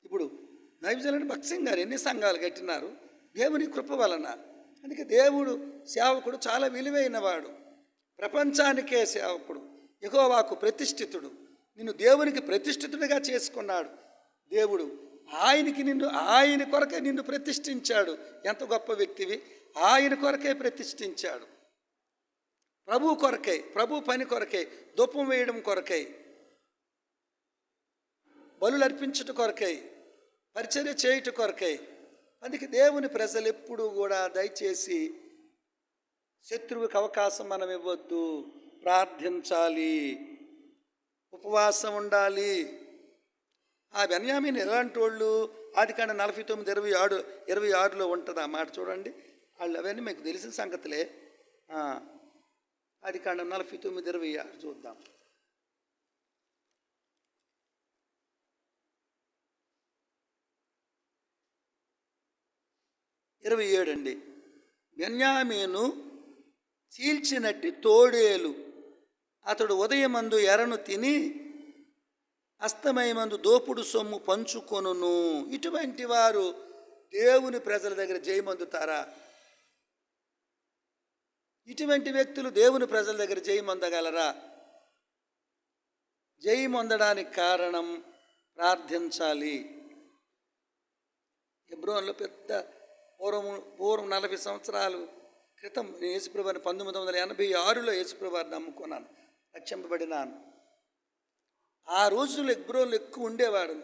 S5: ఇప్పుడు దైవజనుడు భక్త్ సింగ్ గారు ఎన్ని సంఘాలు కట్టినారు దేవుని కృప వలన. అందుకే దేవుడు సేవకుడు చాలా విలువైనవాడు, ప్రపంచానికే సేవకుడు, యెహోవాకు ప్రతిష్ఠితుడు. నిన్ను దేవునికి ప్రతిష్ఠితుడిగా చేసుకున్నాడు దేవుడు. ఆయన కొరకే నిన్ను ప్రతిష్ఠించాడు. ఎంత గొప్ప వ్యక్తివి! ఆయన కొరకే ప్రతిష్ఠించాడు. ప్రభు కొరకై, ప్రభు పని కొరకై, ధూపం వేయడం కొరకై, బలులు అర్పించుట కొరకై, పరిచర్య చేయుట కొరకై. అందుకే దేవుని ప్రజలు ఎప్పుడూ కూడా దయచేసి శత్రువుకి అవకాశం మనం ఇవ్వద్దు. ప్రార్థించాలి, ఉపవాసం ఉండాలి. ఆ బెన్యామీన్ ఎలాంటి వాళ్ళు? ఆదికాండం 49:26 ఉంటుంది ఆ మాట చూడండి. వాళ్ళు అవన్నీ మీకు తెలిసిన సంగతులే. ఆదికాండం 49:26 చూద్దాం. 27 అండి. బెన్యామీను చీల్చినట్టి తోడేలు, అతడు ఉదయమందు ఎరను తిని అస్తమయమందు దోపుడు సొమ్ము పంచుకొనును. ఇటువంటి వారు దేవుని ప్రజల దగ్గర జయమందుతారా? ఇటువంటి వ్యక్తులు దేవుని ప్రజల దగ్గర జయమందగలరా? జయమందడానికి కారణం ప్రార్థించాలి. హెబ్రోన్లో పెద్ద పూర్వం 40 సంవత్సరాల క్రితం యేసుప్రభుని 1986లో యేసుప్రభుని నమ్ముకున్నాను, రక్షింపబడినాను. ఆ రోజుల్లో హెబ్రోన్లు ఎక్కువ ఉండేవాడు.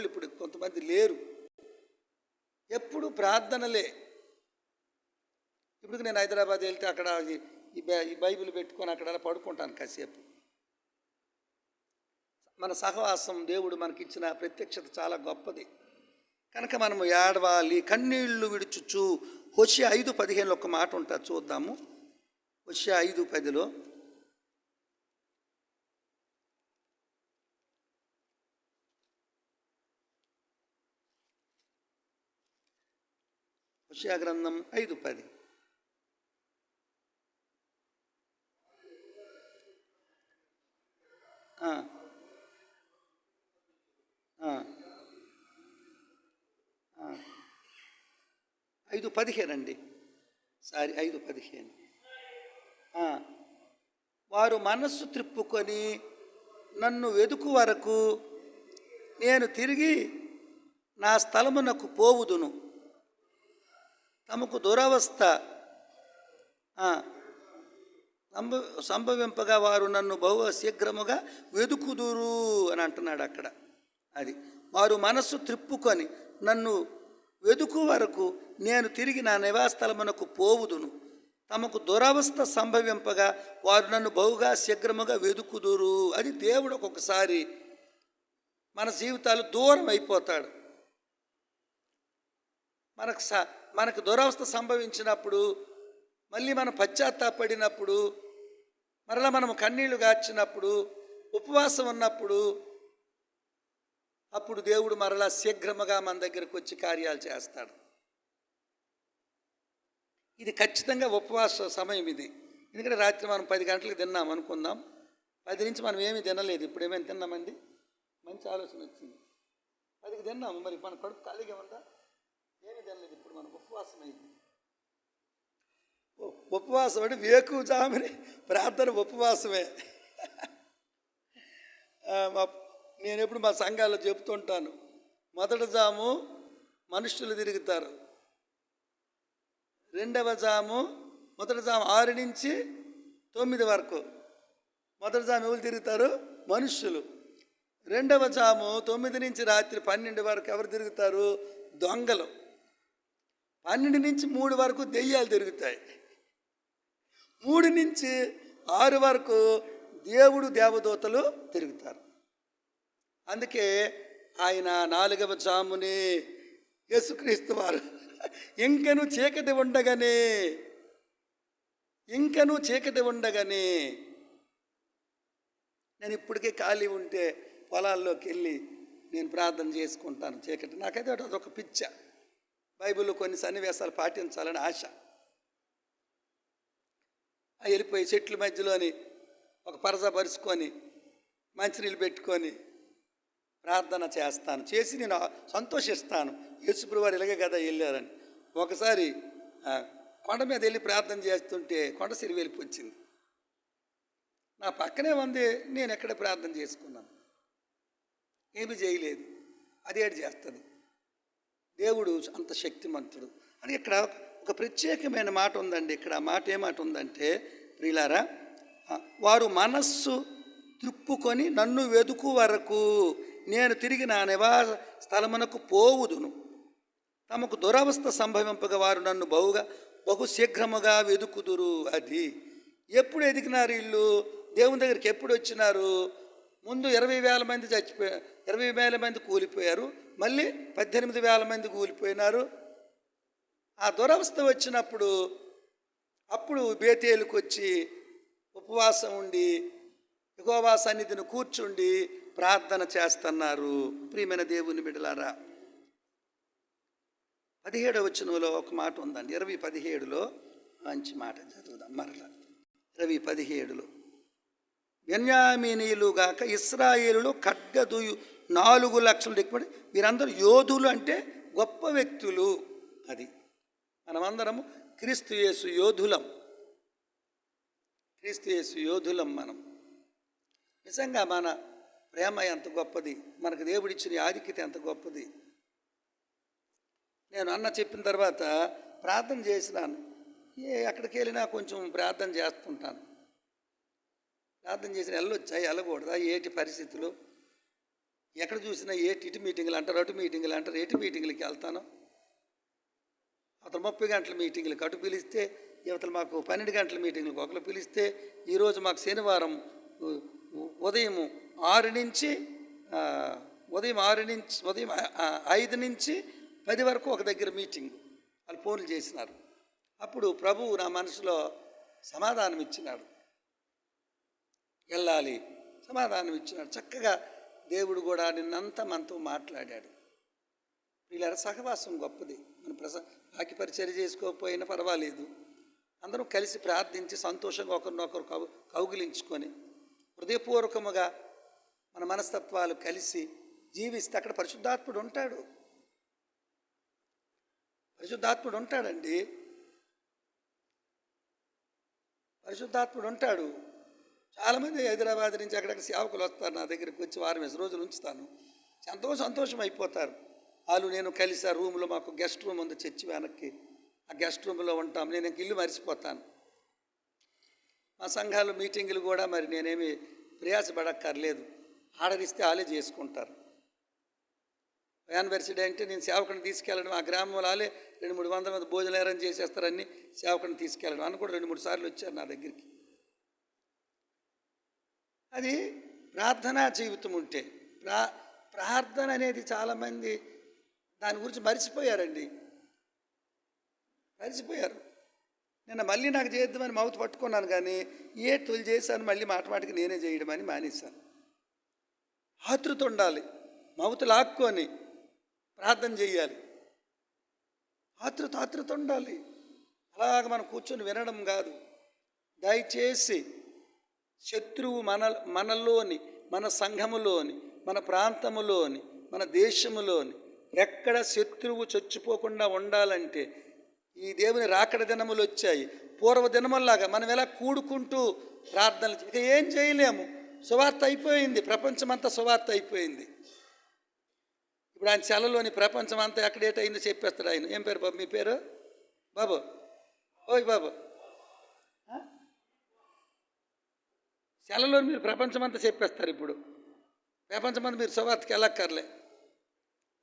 S5: ఇప్పుడు కొంతమంది లేరు. ఎప్పుడు ప్రార్థనలే. ఇప్పుడు నేను హైదరాబాద్ వెళ్తే అక్కడ ఈ బైబిల్ పెట్టుకొని అక్కడ పడుకుంటాను కాసేపు. మన సహవాసం దేవుడు మనకిచ్చిన ప్రత్యక్షత చాలా గొప్పది. కనుక మనము ఏడవాలి, కన్నీళ్లు విడుచుచు. హోషేయ 5:15 ఒక మాట ఉంటుంది, చూద్దాము. హోషేయ 5:10 హోషేయ గ్రంథం 5:10. ఆ 5:15 అండి. 5:15. వారు మనస్సు త్రిప్పుకొని నన్ను వెదుకు వరకు నేను తిరిగి నా స్థలమునకు పోవుదును. తమకు దురవస్థ సంభవింపగా వారు నన్ను బహు శీఘ్రముగా వెదుకుదురు అని అంటున్నాడు అక్కడ. అది వారు మనస్సు త్రిప్పుకొని నన్ను వెదుకు వరకు నేను తిరిగి నా నివాసస్థలమునకు పోవుదును. తమకు దురవస్థ సంభవింపగా వారు నన్ను బహుగా శీఘ్రముగా వెదుకుదురు. అది దేవుడు ఒక్కొక్కసారి మన జీవితాలు దూరం అయిపోతాడు. మనకు దురవస్థ సంభవించినప్పుడు, మళ్ళీ మనం పశ్చాత్తాపడినప్పుడు, మరలా మనం కన్నీళ్లు గార్చినప్పుడు, ఉపవాసం ఉన్నప్పుడు, అప్పుడు దేవుడు మరలా శీఘ్రముగా మన దగ్గరకు వచ్చి కార్యాలు చేస్తాడు. ఇది ఖచ్చితంగా ఉపవాస సమయం ఇది. ఎందుకంటే రాత్రి మనం 10 గంటలకు తిన్నాం అనుకుందాం, 10 నుంచి మనం ఏమీ తినలేదు. ఇప్పుడు ఏమైనా తిన్నామండి? మంచి ఆలోచన వచ్చింది. 10కి తిన్నాము, మరి మన కడుపు ఖాళీగా ఉందా? ఏమీ తినలేదు. ఇప్పుడు మనం ఉపవాసం అయింది. ఉపవాసం అంటే వేకువజాముని ప్రార్థన ఉపవాసమే. నేను ఎప్పుడు మా సంఘాల్లో చెప్తుంటాను, మొదటి జాము మనుషులు తిరుగుతారు, రెండవ జాము మొదటి జాము 6 నుంచి 9 వరకు. మొదటి జాము ఎవరు తిరుగుతారు? మనుషులు. రెండవ జాము 9 నుంచి రాత్రి 12 వరకు ఎవరు తిరుగుతారు? దొంగలు. 12 నుంచి 3 వరకు దెయ్యాలు తిరుగుతాయి. 3 నుంచి 6 వరకు దేవుడు దేవదూతలు తిరుగుతారు. అందుకే ఆయన 4వ జామునే యేసుక్రీస్తు వారు ఇంకను చీకటి ఉండగానే నేను ఇప్పటికే ఖాళీ ఉంటే పొలాల్లోకి వెళ్ళి నేను ప్రార్థన చేసుకుంటాను చీకటి. నాకైతే అదొక పిచ్చ. బైబిల్లో కొన్ని సన్నివేశాలు పాటించాలని ఆశ. వెళ్ళిపోయి చెట్ల మధ్యలోని ఒక పరస పరుచుకొని మంచినీళ్ళు పెట్టుకొని ప్రార్థన చేస్తాను. చేసి నేను సంతోషిస్తాను, యేసుప్రభు వారు ఇలాగే కదా వెళ్ళారని. ఒకసారి కొండ మీద వెళ్ళి ప్రార్థన చేస్తుంటే కొండ సిరి వెళ్ళిపోయింది. నా పక్కనే ఉంది, నేను ఎక్కడ ప్రార్థన చేసుకున్నాను, ఏమీ చేయలేదు. అది ఏడు చేస్తుంది. దేవుడు అంత శక్తిమంతుడు అని ఇక్కడ ఒక ప్రత్యేకమైన మాట ఉందండి. ఇక్కడ ఆ మాట ఏ మాట ఉందంటే, ప్రియులారా, వారు మనస్సు త్రిప్పుకొని నన్ను వెదుకు వరకు నేను తిరిగి నా నివాస స్థలమునకు పోవుదును. తమకు దురవస్థ సంభవింపగా వారు నన్ను బహు శీఘ్రముగా వెదుకుదురు. అది ఎప్పుడు ఎదిగినారు వీళ్ళు? దేవుని దగ్గరికి ఎప్పుడు వచ్చినారు? ముందు 20,000 మంది చచ్చిపోయారు, 20,000 మంది కూలిపోయారు, మళ్ళీ 18,000 మంది కూలిపోయినారు. ఆ దురవస్థ వచ్చినప్పుడు అప్పుడు బేతేలుకు వచ్చి ఉపవాసం ఉండి యెహోవా సన్నిధిని కూర్చుండి ప్రార్థన చేస్తున్నారు. ప్రియమైన దేవుని బిడ్డలారా, 17వ వచనంలో ఒక మాట ఉందండి. 20:17లో మంచి మాట చదువుదాం మరలా. 20:17లో బెన్యామీనీయులు గాక ఇశ్రాయేలులో ఖడ్గదుయు 4 లక్షలు ఎక్కువ. వీరందరూ యోధులు, అంటే గొప్ప వ్యక్తులు. అది మనమందరము క్రీస్తు యేసు యోధులం. క్రీస్తు యేసు యోధులం మనం. నిజంగా మన ప్రేమ ఎంత గొప్పది, మనకు దేవుడిచ్చిన ఆధిక్యత ఎంత గొప్పది. నేను అన్న చెప్పిన తర్వాత ప్రార్థన చేసినాను. ఎక్కడికి వెళ్ళినా కొంచెం ప్రార్థన చేస్తుంటాను. ప్రార్థన చేసిన వెళ్ళొచ్చా వెళ్ళకూడదా, ఏటి పరిస్థితులు, ఎక్కడ చూసినా ఇటు మీటింగులు అంటారు, అటు మీటింగులు అంటారు. ఎటు మీటింగులకి వెళ్తాను? అతను 30 గంటల మీటింగులకు అటు పిలిస్తే, ఇవతలు మాకు 12 గంటల మీటింగులకు ఒకరు పిలిస్తే, ఈరోజు మాకు శనివారం ఉదయం 5 నుంచి 5 నుంచి 10 వరకు ఒక దగ్గర మీటింగ్. వాళ్ళు ఫోన్లు చేసినారు. అప్పుడు ప్రభువు నా మనసులో సమాధానం ఇచ్చినాడు, వెళ్ళాలి. సమాధానం ఇచ్చినాడు. చక్కగా దేవుడు కూడా నిన్నంతా మనతో మాట్లాడాడు. వీళ్ళ సహవాసం గొప్పది. మన వాక్య పరిచర్య చేసుకోకపోయినా పర్వాలేదు, అందరం కలిసి ప్రార్థించి సంతోషంగా ఒకరినొకరు కౌగిలించుకొని హృదయపూర్వకముగా మన మనస్తత్వాలు కలిసి జీవిస్తే అక్కడ పరిశుద్ధాత్ముడు ఉంటాడు. పరిశుద్ధాత్ముడు ఉంటాడండి. పరిశుద్ధాత్ముడు ఉంటాడు. చాలామంది హైదరాబాద్ నుంచి అక్కడక్కడ సేవకులు వస్తారు, నా దగ్గరికి వచ్చి 6 రోజులు ఉంచుతాను. ఎంతో సంతోషం అయిపోతారు వాళ్ళు. నేను కలిసి ఆ రూమ్లో, మాకు గెస్ట్ రూమ్ ఉంది చర్చి వెనక్కి, ఆ గెస్ట్ రూమ్లో ఉంటాం. నేను ఇంక ఇల్లు మరిచిపోతాను. మా సంఘాలు మీటింగులు కూడా మరి నేనేమి ప్రయాసపడక్కర్లేదు, ఆర్డర్ ఇస్తే వాళ్ళే చేసుకుంటారు. యానివర్సరీ అంటే నేను సేవకుని తీసుకెళ్ళడం, ఆ గ్రామంలో వాళ్ళే 200-300 మంది భోజనం అరేంజ్ చేసేస్తారని సేవకుని తీసుకెళ్ళడం అని కూడా 2-3 సార్లు వచ్చారు నా దగ్గరికి. అది ప్రార్థనా జీవితం ఉంటే. ప్రార్థన అనేది చాలామంది దాని గురించి మర్చిపోయారండి, మర్చిపోయారు. నిన్న మళ్ళీ నాకు చేద్దామని మౌత్ పట్టుకున్నాను, కానీ తొలి చేశాను, మళ్ళీ మాటికి నేనే చేయడం అని మానేశాను. ఆతృత ఉండాలి, మౌత్ లాక్కొని ప్రార్థన చెయ్యాలి. ఆతృత ఉండాలి. అలాగ మనం కూర్చొని వినడం కాదు. దయచేసి శత్రువు మనలోని, మన సంఘములోని, మన ప్రాంతములోని, మన దేశములోని ఎక్కడ శత్రువు చచ్చిపోకుండా ఉండాలంటే ఈ దేవుని రాకడ దినములు వచ్చాయి. పూర్వ దినముల్లాగా మనం ఎలా కూడుకుంటూ ప్రార్థనలు ఇక ఏం చేయలేము. సువార్త అయిపోయింది, ప్రపంచమంతా సువార్త అయిపోయింది. ఇప్పుడు ఆయన చెలలోని ప్రపంచం అంతా ఎక్కడేటైందో చెప్పేస్తాడు ఆయన. ఏం పేరు బాబు మీ పేరు? బాబు, ఓయ్ బాబు, చెలలో మీరు ప్రపంచమంతా చెప్పేస్తారు. ఇప్పుడు ప్రపంచమంతా మీరు సువార్తకి వెళ్ళక్కర్లే,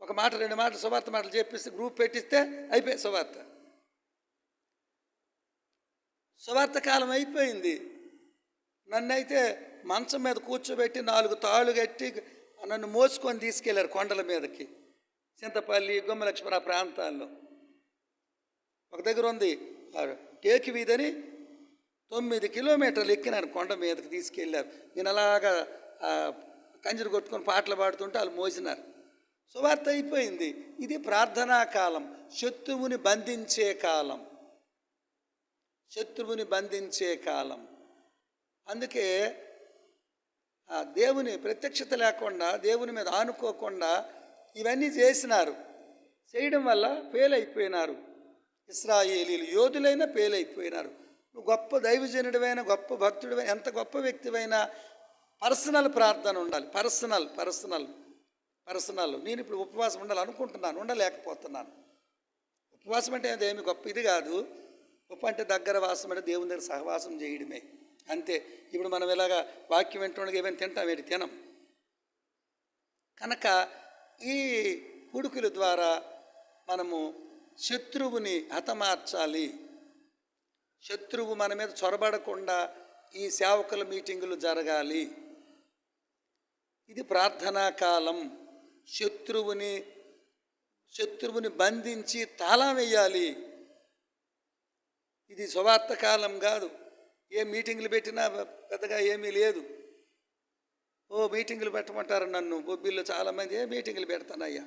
S5: ఒక మాట 2 మాటలు సువార్త మాటలు చెప్పిస్తే గ్రూప్ పెట్టిస్తే అయిపోయి సువార్త. సువార్త కాలం అయిపోయింది. నన్నైతే మంచం మీద కూర్చోబెట్టి 4 తాళ్ళు కట్టి నన్ను మోసుకొని తీసుకెళ్లారు కొండల మీదకి. చింతపల్లి, గుమ్మలక్ష్మణ ప్రాంతాల్లో ఒక దగ్గర ఉంది టేకి వీధని 9 కిలోమీటర్లు ఎక్కినాను కొండ మీదకి తీసుకెళ్ళారు. నేను అలాగా కంజరు కొట్టుకొని పాటలు పాడుతుంటే వాళ్ళు మోసినారు. సువార్త అయిపోయింది. ఇది ప్రార్థనా కాలం, శత్రువుని బంధించే కాలం, శత్రువుని బంధించే కాలం. అందుకే దేవుని ప్రత్యక్షత లేకుండా, దేవుని మీద ఆనుకోకుండా ఇవన్నీ చేసినారు. చేయడం వల్ల ఫెయిల్ అయిపోయినారు. ఇశ్రాయేలీలు యోధులైనా ఫెయిల్ అయిపోయినారు. నువ్వు గొప్ప దైవజనుడివైన, గొప్ప భక్తుడివైన, ఎంత గొప్ప వ్యక్తివైనా పర్సనల్ ప్రార్థన ఉండాలి. పర్సనల్. నేను ఇప్పుడు ఉపవాసం ఉండాలనుకుంటున్నాను, ఉండలేకపోతున్నాను. ఉపవాసం అంటే అదేమి గొప్ప ఇది కాదు. అంటే దగ్గర వాసం అంటే దేవుని దగ్గర సహవాసం చేయడమే, అంతే. ఇప్పుడు మనం ఇలాగా వాక్యం వింటుండగా ఏమైనా తింటాం, ఏంటి తినం. కనుక ఈ కుడుకుల ద్వారా మనము శత్రువుని హతమార్చాలి. శత్రువు మన మీద చొరబడకుండా ఈ సేవకుల మీటింగులు జరగాలి. ఇది ప్రార్థనా కాలం. శత్రువుని బంధించి తాళం వేయాలి. ఇది సువార్త కాలం కాదు. ఏ మీటింగులు పెట్టినా పెద్దగా ఏమీ లేదు. మీటింగులు పెట్టమంటారు నన్ను, బొబ్బిల్లో చాలామంది మీటింగులు పెడతానయ్యా.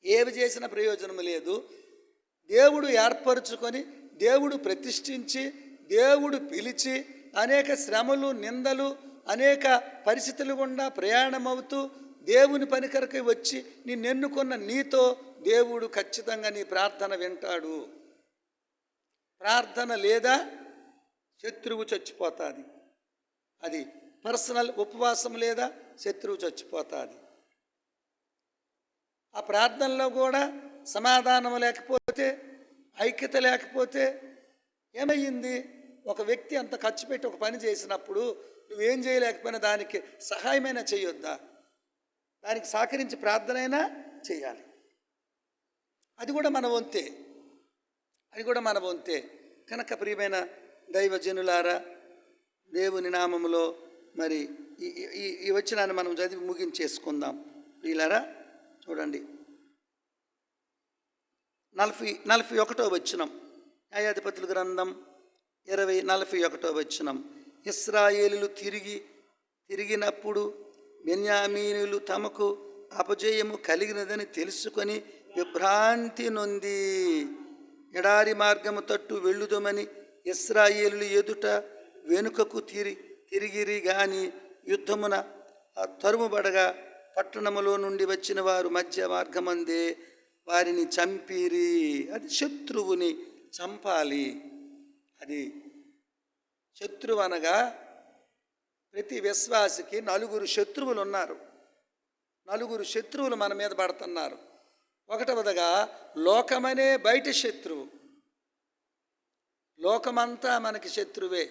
S5: ఏవి చేసిన ప్రయోజనం లేదు. దేవుడు ఏర్పరచుకొని, దేవుడు ప్రతిష్ఠించి, దేవుడు పిలిచి, అనేక శ్రమలు, నిందలు, అనేక పరిస్థితులు గుండా ప్రయాణమవుతూ దేవుని పని కొరకు వచ్చి నిన్నెన్నుకున్న నీతో దేవుడు ఖచ్చితంగా నీ ప్రార్థన వింటాడు. ప్రార్థన లేదా శత్రువు చచ్చిపోతుంది. అది పర్సనల్ ఉపవాసం లేదా శత్రువు చచ్చిపోతుంది. ఆ ప్రార్థనలో కూడా సమాధానం లేకపోతే, ఐక్యత లేకపోతే ఏమయ్యింది? ఒక వ్యక్తి అంత ఖర్చు పెట్టి ఒక పని చేసినప్పుడు నువ్వేం చేయలేకపోయినా దానికి సహాయమైనా చేయొద్దా? దానికి సహకరించి ప్రార్థన అయినా చేయాలి. అది కూడా మన వంతే. కనుక ప్రియమైన దైవజనులారా, దేవుని నామములో మరి ఈ వచనాన్ని మనం చదివి ముగించేసుకుందాం. ప్రియులారా చూడండి, 41వ వచనం, న్యాయాధిపతుల గ్రంథం 41వ వచనం. ఇశ్రాయేలులు తిరిగినప్పుడు బెన్యామీనులు తమకు అపజయము కలిగినదని తెలుసుకొని విభ్రాంతి నొంది ఎడారి మార్గము తట్టు వెళ్ళుదమని ఇశ్రాయేలులు ఎదుట వెనుకకు తిరిగిరి గాని యుద్ధమున తరుముబడగా పట్టణములో నుండి వచ్చిన వారు మధ్య మార్గమందే వారిని చంపిరి. అది శత్రువుని చంపాలి. అది శత్రువు అనగా ప్రతి విశ్వాసికి 4 శత్రువులు ఉన్నారు. 4 శత్రువులు మన మీద పడుతున్నారు. 1వదిగా లోకమనే బయట శత్రువు. లోకమంతా మనకి శత్రువే.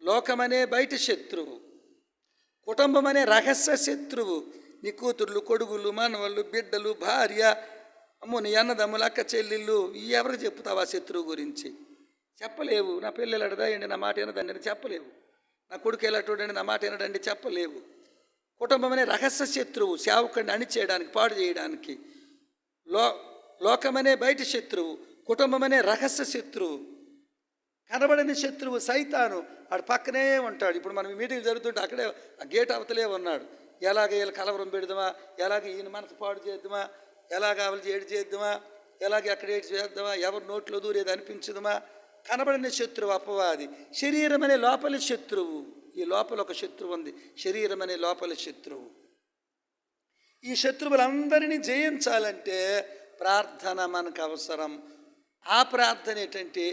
S5: లోకమనే బయట శత్రువు. కుటుంబం అనే రహస్య శత్రువు. నీ కూతుర్లు, కొడుకులు, మనవళ్ళు, బిడ్డలు, భార్య, నీ అన్నదమ్ములు, అక్క చెల్లెళ్ళు, ఎవరికి చెప్తావు ఆ శత్రువు గురించి? చెప్పలేవు. నా పిల్లలు అడదాయండి, నా మాట వినదండి అని చెప్పలేవు. నా కొడుకు ఎలాంటి నా మాట వినడండి చెప్పలేవు. కుటుంబం అనే రహస్య శత్రువు, సేవకుడిని అణిచేయడానికి, పాడు చేయడానికి. లోకమనే బయట శత్రువు, కుటుంబం అనే రహస్య శత్రువు. కనబడని శత్రువు సైతాను, ఆడు పక్కనే ఉంటాడు. ఇప్పుడు మనం మీటింగ్ జరుగుతుంటే అక్కడే ఆ గేట్ అవతలే ఉన్నాడు. ఎలాగ వీళ్ళు కలవరం పెడదామా, ఎలాగ ఈయన మనసు పాడు చేద్దామా, ఎలాగ అవలు ఏడు చేద్దామా, ఎలాగ ఎక్కడ ఏడు చేద్దామా, ఎవరి నోట్లో దూరేది అనిపించదమా. కనబడని శత్రువు అపవాది. శరీరం అనే లోపలి శత్రువు. ఈ లోపల ఒక శత్రువు ఉంది, శరీరం అనే లోపలి శత్రువు. ఈ శత్రువులందరినీ జయించాలంటే ప్రార్థన మనకు అవసరం. ఆ ప్రార్థన ఏంటంటే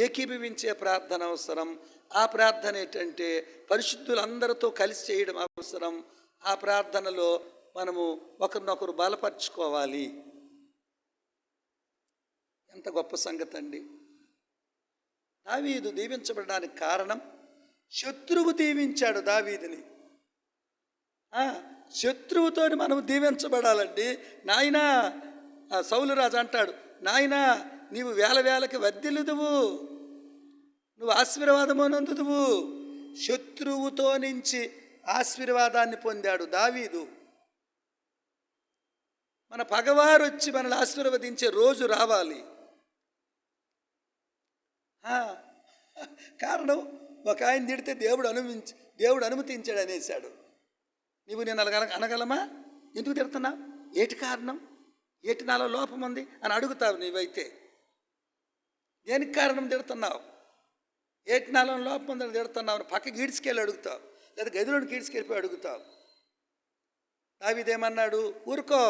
S5: ఏకీభవించే ప్రార్థన అవసరం. ఆ ప్రార్థన ఏంటంటే పరిశుద్ధులందరితో కలిసి చేయడం అవసరం. ఆ ప్రార్థనలో మనము ఒకరినొకరు బలపరుచుకోవాలి. ఎంత గొప్ప సంగతి అండి. దావీదు దీవించబడడానికి కారణం, శత్రువు దీవించాడు దావీదుని. శత్రువుతో మనం దీవించబడాలండి. నాయనా, సౌలు రాజు అంటాడు, నాయనా నీవు వేల వేలకి వర్ధిల్లుదువు. నువ్వు ఆశీర్వాదము నందుదువు. శత్రువుతో నుంచి ఆశీర్వాదాన్ని పొందాడు దావీదు. మన పగవారు వచ్చి మనల్ని ఆశీర్వదించే రోజు రావాలి. కారణం, ఒక ఆయన తిడితే దేవుడు అనుమతించాడు అనేసాడు. నీవు నేను అనగలమా? ఎందుకు తిడుతున్నావు? ఏటి కారణం? ఏటి నాలో లోపం ఉంది అని అడుగుతావు. నీవైతే దేనికి కారణం తిడుతున్నావు? ఏటి నాలో లోపం ఉందని తిడుతున్నావు అని పక్కకి ఈడ్చుకెళ్ళి అడుగుతావు, లేదా గదిలోకి ఈడ్చుకెళ్ళిపోయి అడుగుతావు. దావీదేమన్నాడు? ఊరుకో,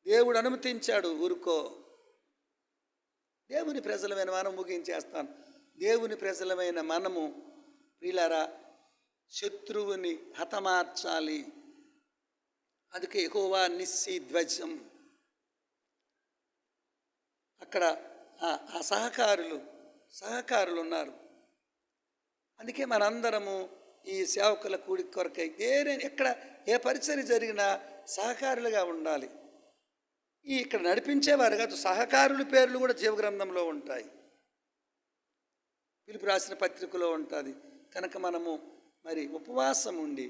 S5: దేవుడు అనుమతించాడు, ఊరుకో. దేవుని ప్రజలమైన మనం ముగించేస్తాను. దేవుని ప్రజలమైన మనము ప్రియులారా శత్రువుని హతమార్చాలి. అందుకే యెహోవా నిస్సి ధ్వజం. అక్కడ ఆ సహకారులు ఉన్నారు. అందుకే మనందరము ఈ సేవకుల కూడి కొరకై ఎక్కడ ఏ పరిచర్య జరిగినా సహకారులుగా ఉండాలి. ఇక్కడ నడిపించేవారు కాదు, సహకారుల పేర్లు కూడా జీవగ్రంథంలో ఉంటాయి, పిలుపు రాసిన పత్రికలో ఉంటుంది. కనుక మనము మరి ఉపవాసం ఉండి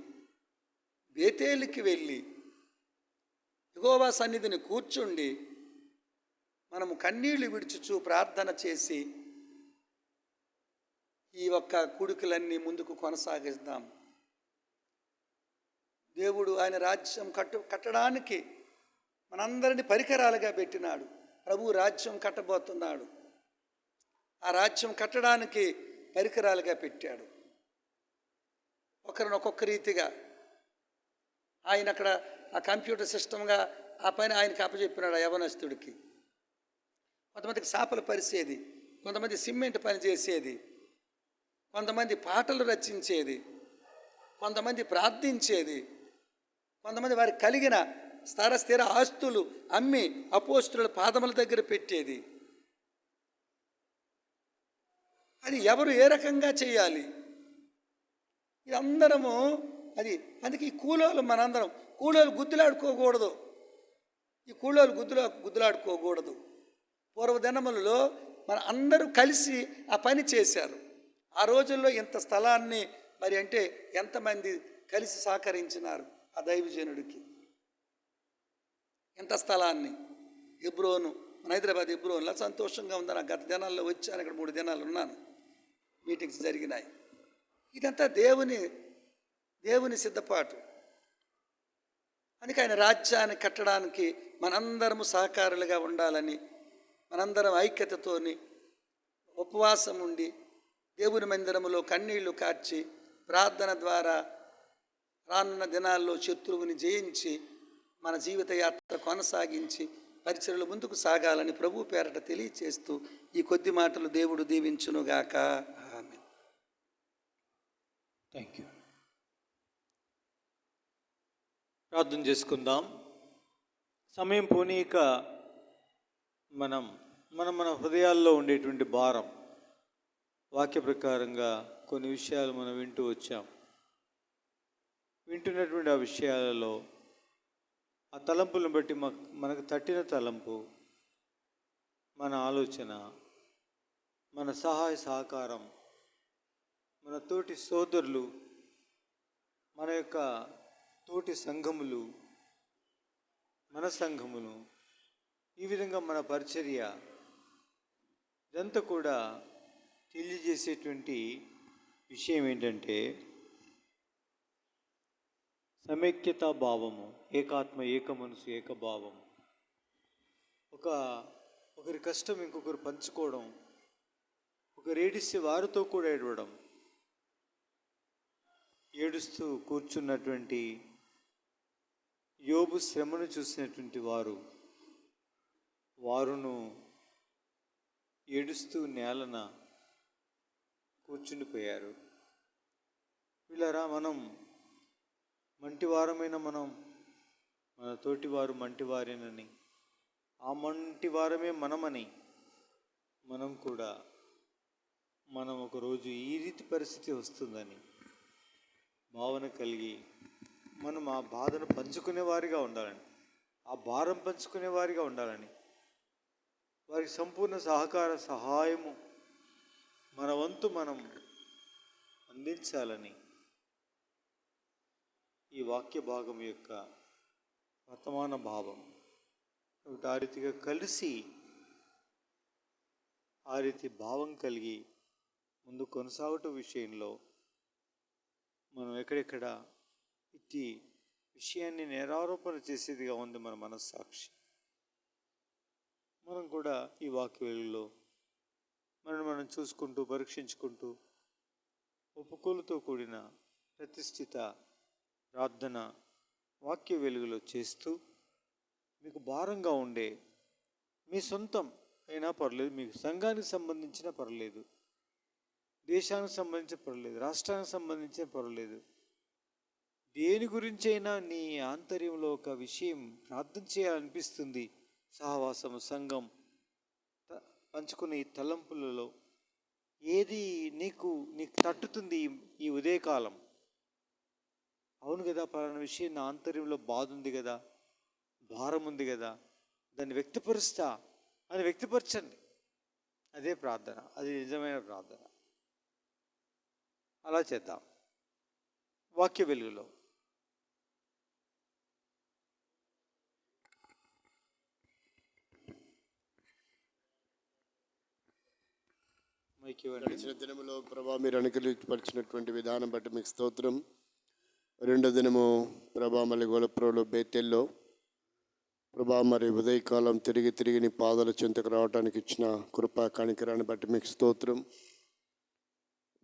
S5: బేతేలుకి వెళ్ళి యెహోవా సన్నిధిని కూర్చుండి మనము కన్నీళ్లు విడుచుచు ప్రార్థన చేసి ఈ ఒక్క కూడికలన్నీ ముందుకు కొనసాగిద్దాం. దేవుడు ఆయన రాజ్యం కట్టడానికి మనందరినీ పరికరాలుగా పెట్టినాడు. ప్రభు రాజ్యం కట్టబోతున్నాడు. ఆ రాజ్యం కట్టడానికి పరికరాలుగా పెట్టాడు. ఒకరిని ఒక్కొక్క రీతిగా ఆయన అక్కడ ఆ కంప్యూటర్ సిస్టమ్గా ఆ పని ఆయనకి అప్పచెప్పినాడు. ఆ యవనస్తుడికి కొంతమందికి చేపలు పరిచేది, కొంతమంది సిమెంట్ పని చేసేది, కొంతమంది పాటలు రచించేది, కొంతమంది ప్రార్థించేది, కొంతమంది వారికి కలిగిన స్థిర ఆస్తులు అమ్మి అపోస్తుల పాదముల దగ్గర పెట్టేది. అది ఎవరు ఏ రకంగా చేయాలి? అందరము అది. అందుకే ఈ కూలోలు మనందరం కూలోలు గుద్దులాడుకోకూడదు. ఈ కూలోలు గుద్దులాడుకోకూడదు. పూర్వదినములలో మన అందరూ కలిసి ఆ పని చేశారు. ఆ రోజుల్లో ఇంత స్థలాన్ని మరి అంటే ఎంతమంది కలిసి సహకరించినారు ఆ దైవజనుడికి? ఎంత స్థలాన్ని హెబ్రోను, మన హైదరాబాద్ హెబ్రోన్లో సంతోషంగా ఉందని గత దినాల్లో వచ్చాను. ఇక్కడ 3 దినాలు ఉన్నాను, మీటింగ్స్ జరిగినాయి. ఇదంతా దేవుని సిద్ధపాటు. అందుకే ఆయన రాజ్యాన్ని కట్టడానికి మనందరము సహకారులుగా ఉండాలని, మనందరం ఐక్యతతోని ఉపవాసం ఉండి దేవుని మందిరములో కన్నీళ్లు కార్చి ప్రార్థన ద్వారా రానున్న దినాల్లో శత్రువుని జయించి మన జీవిత యాత్ర కొనసాగించి పరిచర్యలు ముందుకు సాగాలని ప్రభు పేరట తెలియచేస్తూ ఈ కొద్ది మాటలు దేవుడు దీవించునుగాక. ఆమేన్.
S1: Thank you. ప్రార్థన చేసుకుందాం. సమయం పోనీక మన హృదయాల్లో ఉండేటువంటి భారం, వాక్య ప్రకారంగా కొన్ని విషయాలు మనం వింటూ వచ్చాం. వింటున్నటువంటి ఆ విషయాలలో ఆ తలంపులను బట్టి మనకు తట్టిన తలంపు, మన ఆలోచన, మన సహాయ సహకారం, మన తోటి సోదరులు, మన యొక్క తోటి సంఘములు, మన సంఘములు, ఈ విధంగా మన పరిచర్య ఇదంతా కూడా తెలియజేసేటువంటి విషయం ఏంటంటే సమైక్యతా భావము, ఏకాత్మ, ఏక మనసు, ఏకభావము. ఒకరి కష్టం ఇంకొకరు పంచుకోవడం, ఒకరు ఏడిస్తే వారితో కూడా ఏడవడం. ఏడుస్తూ కూర్చున్నటువంటి యోబు శ్రమను చూసినటువంటి వారును ఏడుస్తూ నేలన కూర్చుండిపోయారు. వీళ్ళరా మనం మంటివారమైన మన తోటివారు మంటివారేనని, ఆ మంటివారమే మనమని మనం ఒకరోజు ఈ రీతి పరిస్థితి వస్తుందని భావన కలిగి మనం ఆ బాధను పంచుకునేవారిగా ఉండాలని, ఆ భారం పంచుకునేవారిగా ఉండాలని, వారికి సంపూర్ణ సహకార సహాయము మన వంతు మనం అందించాలని ఈ వాక్య భాగం యొక్క వర్తమాన భావం. కాబట్టి ఆ రీతిగా కలిసి ఆ రీతి భావం కలిగి ముందు కొనసాగటం విషయంలో మనం ఎక్కడెక్కడ ఇట్టి విషయాన్ని నేరారోపణ చేసేదిగా ఉంది మన మనస్సాక్షి. మనం కూడా ఈ వాక్య వెలుగులో మనం చూసుకుంటూ పరీక్షించుకుంటూ ఒప్పుకోలుతో కూడిన ప్రతిష్ఠిత ప్రార్థన వాక్య వెలుగులో చేస్తూ మీకు భారంగా ఉండే మీ సొంతం అయినా పర్లేదు, మీకు సంఘానికి సంబంధించిన పర్లేదు, దేశానికి సంబంధించిన పర్లేదు, రాష్ట్రానికి సంబంధించిన పర్లేదు, దేని గురించి అయినా నీ ఆంతర్యంలో ఒక విషయం ప్రార్థన చేయాలనిపిస్తుంది. సహవాసం, సంఘం, పంచుకునే ఈ తలంపులలో ఏది నీకు తట్టుతుంది ఈ ఉదయకాలం? అవును కదా, పలానా విషయం నా ఆంతర్యంలో బాధ ఉంది కదా, భారం ఉంది కదా, దాన్ని వ్యక్తపరుస్తా అని వ్యక్తపరచండి. అదే ప్రార్థన, అది నిజమైన ప్రార్థన. అలా చేద్దాం వాక్య వెలుగులో.
S4: గడిచిన దినములో ప్రభా మీరు అనుకరించపరిచినటువంటి విధానం బట్టి మీకు స్తోత్రం. రెండో దినము ప్రభా మళ్ళీ గోలప్రోలో బేతెల్లో ప్రభా మరి ఉదయకాలం తిరిగి నీ పాదాల చెంతకు రావడానికి ఇచ్చిన కృపా కనికరాన్ని బట్టి మీకు స్తోత్రం.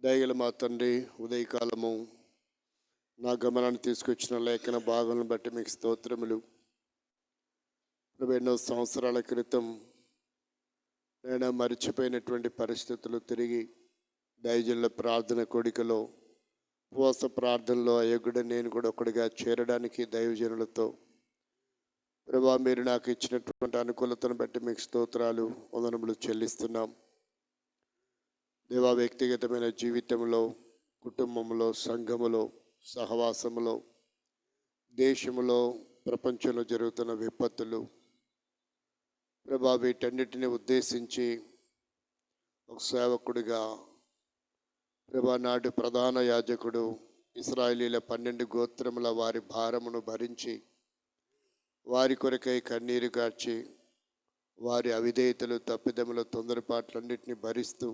S4: దయగల మా తండ్రి, ఉదయకాలము నా గమనాన్ని తీసుకొచ్చిన లేఖన భాగాలను బట్టి మీకు స్తోత్రములు. ఎన్నో సంవత్సరాల క్రితం నేను మరిచిపోయినటువంటి పరిస్థితులు తిరిగి దైవజనుల ప్రార్థన కోడికలో ఉపవాస ప్రార్థనలో అయోగ్యుడు నేను కూడా ఒకటిగా చేరడానికి దైవజనులతో ప్రభా మీరు నాకు ఇచ్చినటువంటి అనుకూలతను బట్టి మీకు స్తోత్రాలు, వందనములు చెల్లిస్తున్నాం. దేవా, వ్యక్తిగతమైన జీవితంలో, కుటుంబంలో, సంఘములో, సహవాసములో, దేశములో, ప్రపంచంలో జరుగుతున్న విపత్తులు ప్రభా వీటన్నిటిని ఉద్దేశించి ఒక సేవకుడిగా ప్రభా నాటి ప్రధాన యాజకుడు ఇశ్రాయేలీల 12 గోత్రముల వారి భారమును భరించి వారి కొరకై కన్నీరు కార్చి వారి అవిధేయతలు, తప్పిదముల, తొందరపాట్లన్నింటినీ భరిస్తూ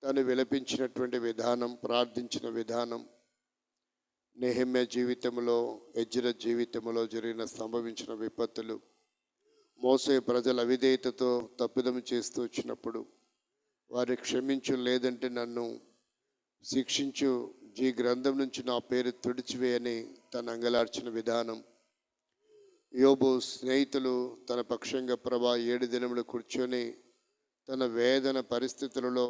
S4: తను విలపించినటువంటి విధానం, ప్రార్థించిన విధానం, నెహెమ్యా జీవితంలో, ఎజ్రా జీవితంలో సంభవించిన విపత్తులు, మోసే ప్రజల అవిధేయతతో తప్పిదం చేస్తూ వచ్చినప్పుడు వారి క్షమించు, లేదంటే నన్ను శిక్షించు, ఈ గ్రంథం నుంచి నా పేరు తుడిచివేయని తను అంగలార్చిన విధానం, యోబు స్నేహితులు తన పక్షంగా ప్రభా 7 దినములు కూర్చొని తన వేదన పరిస్థితులలో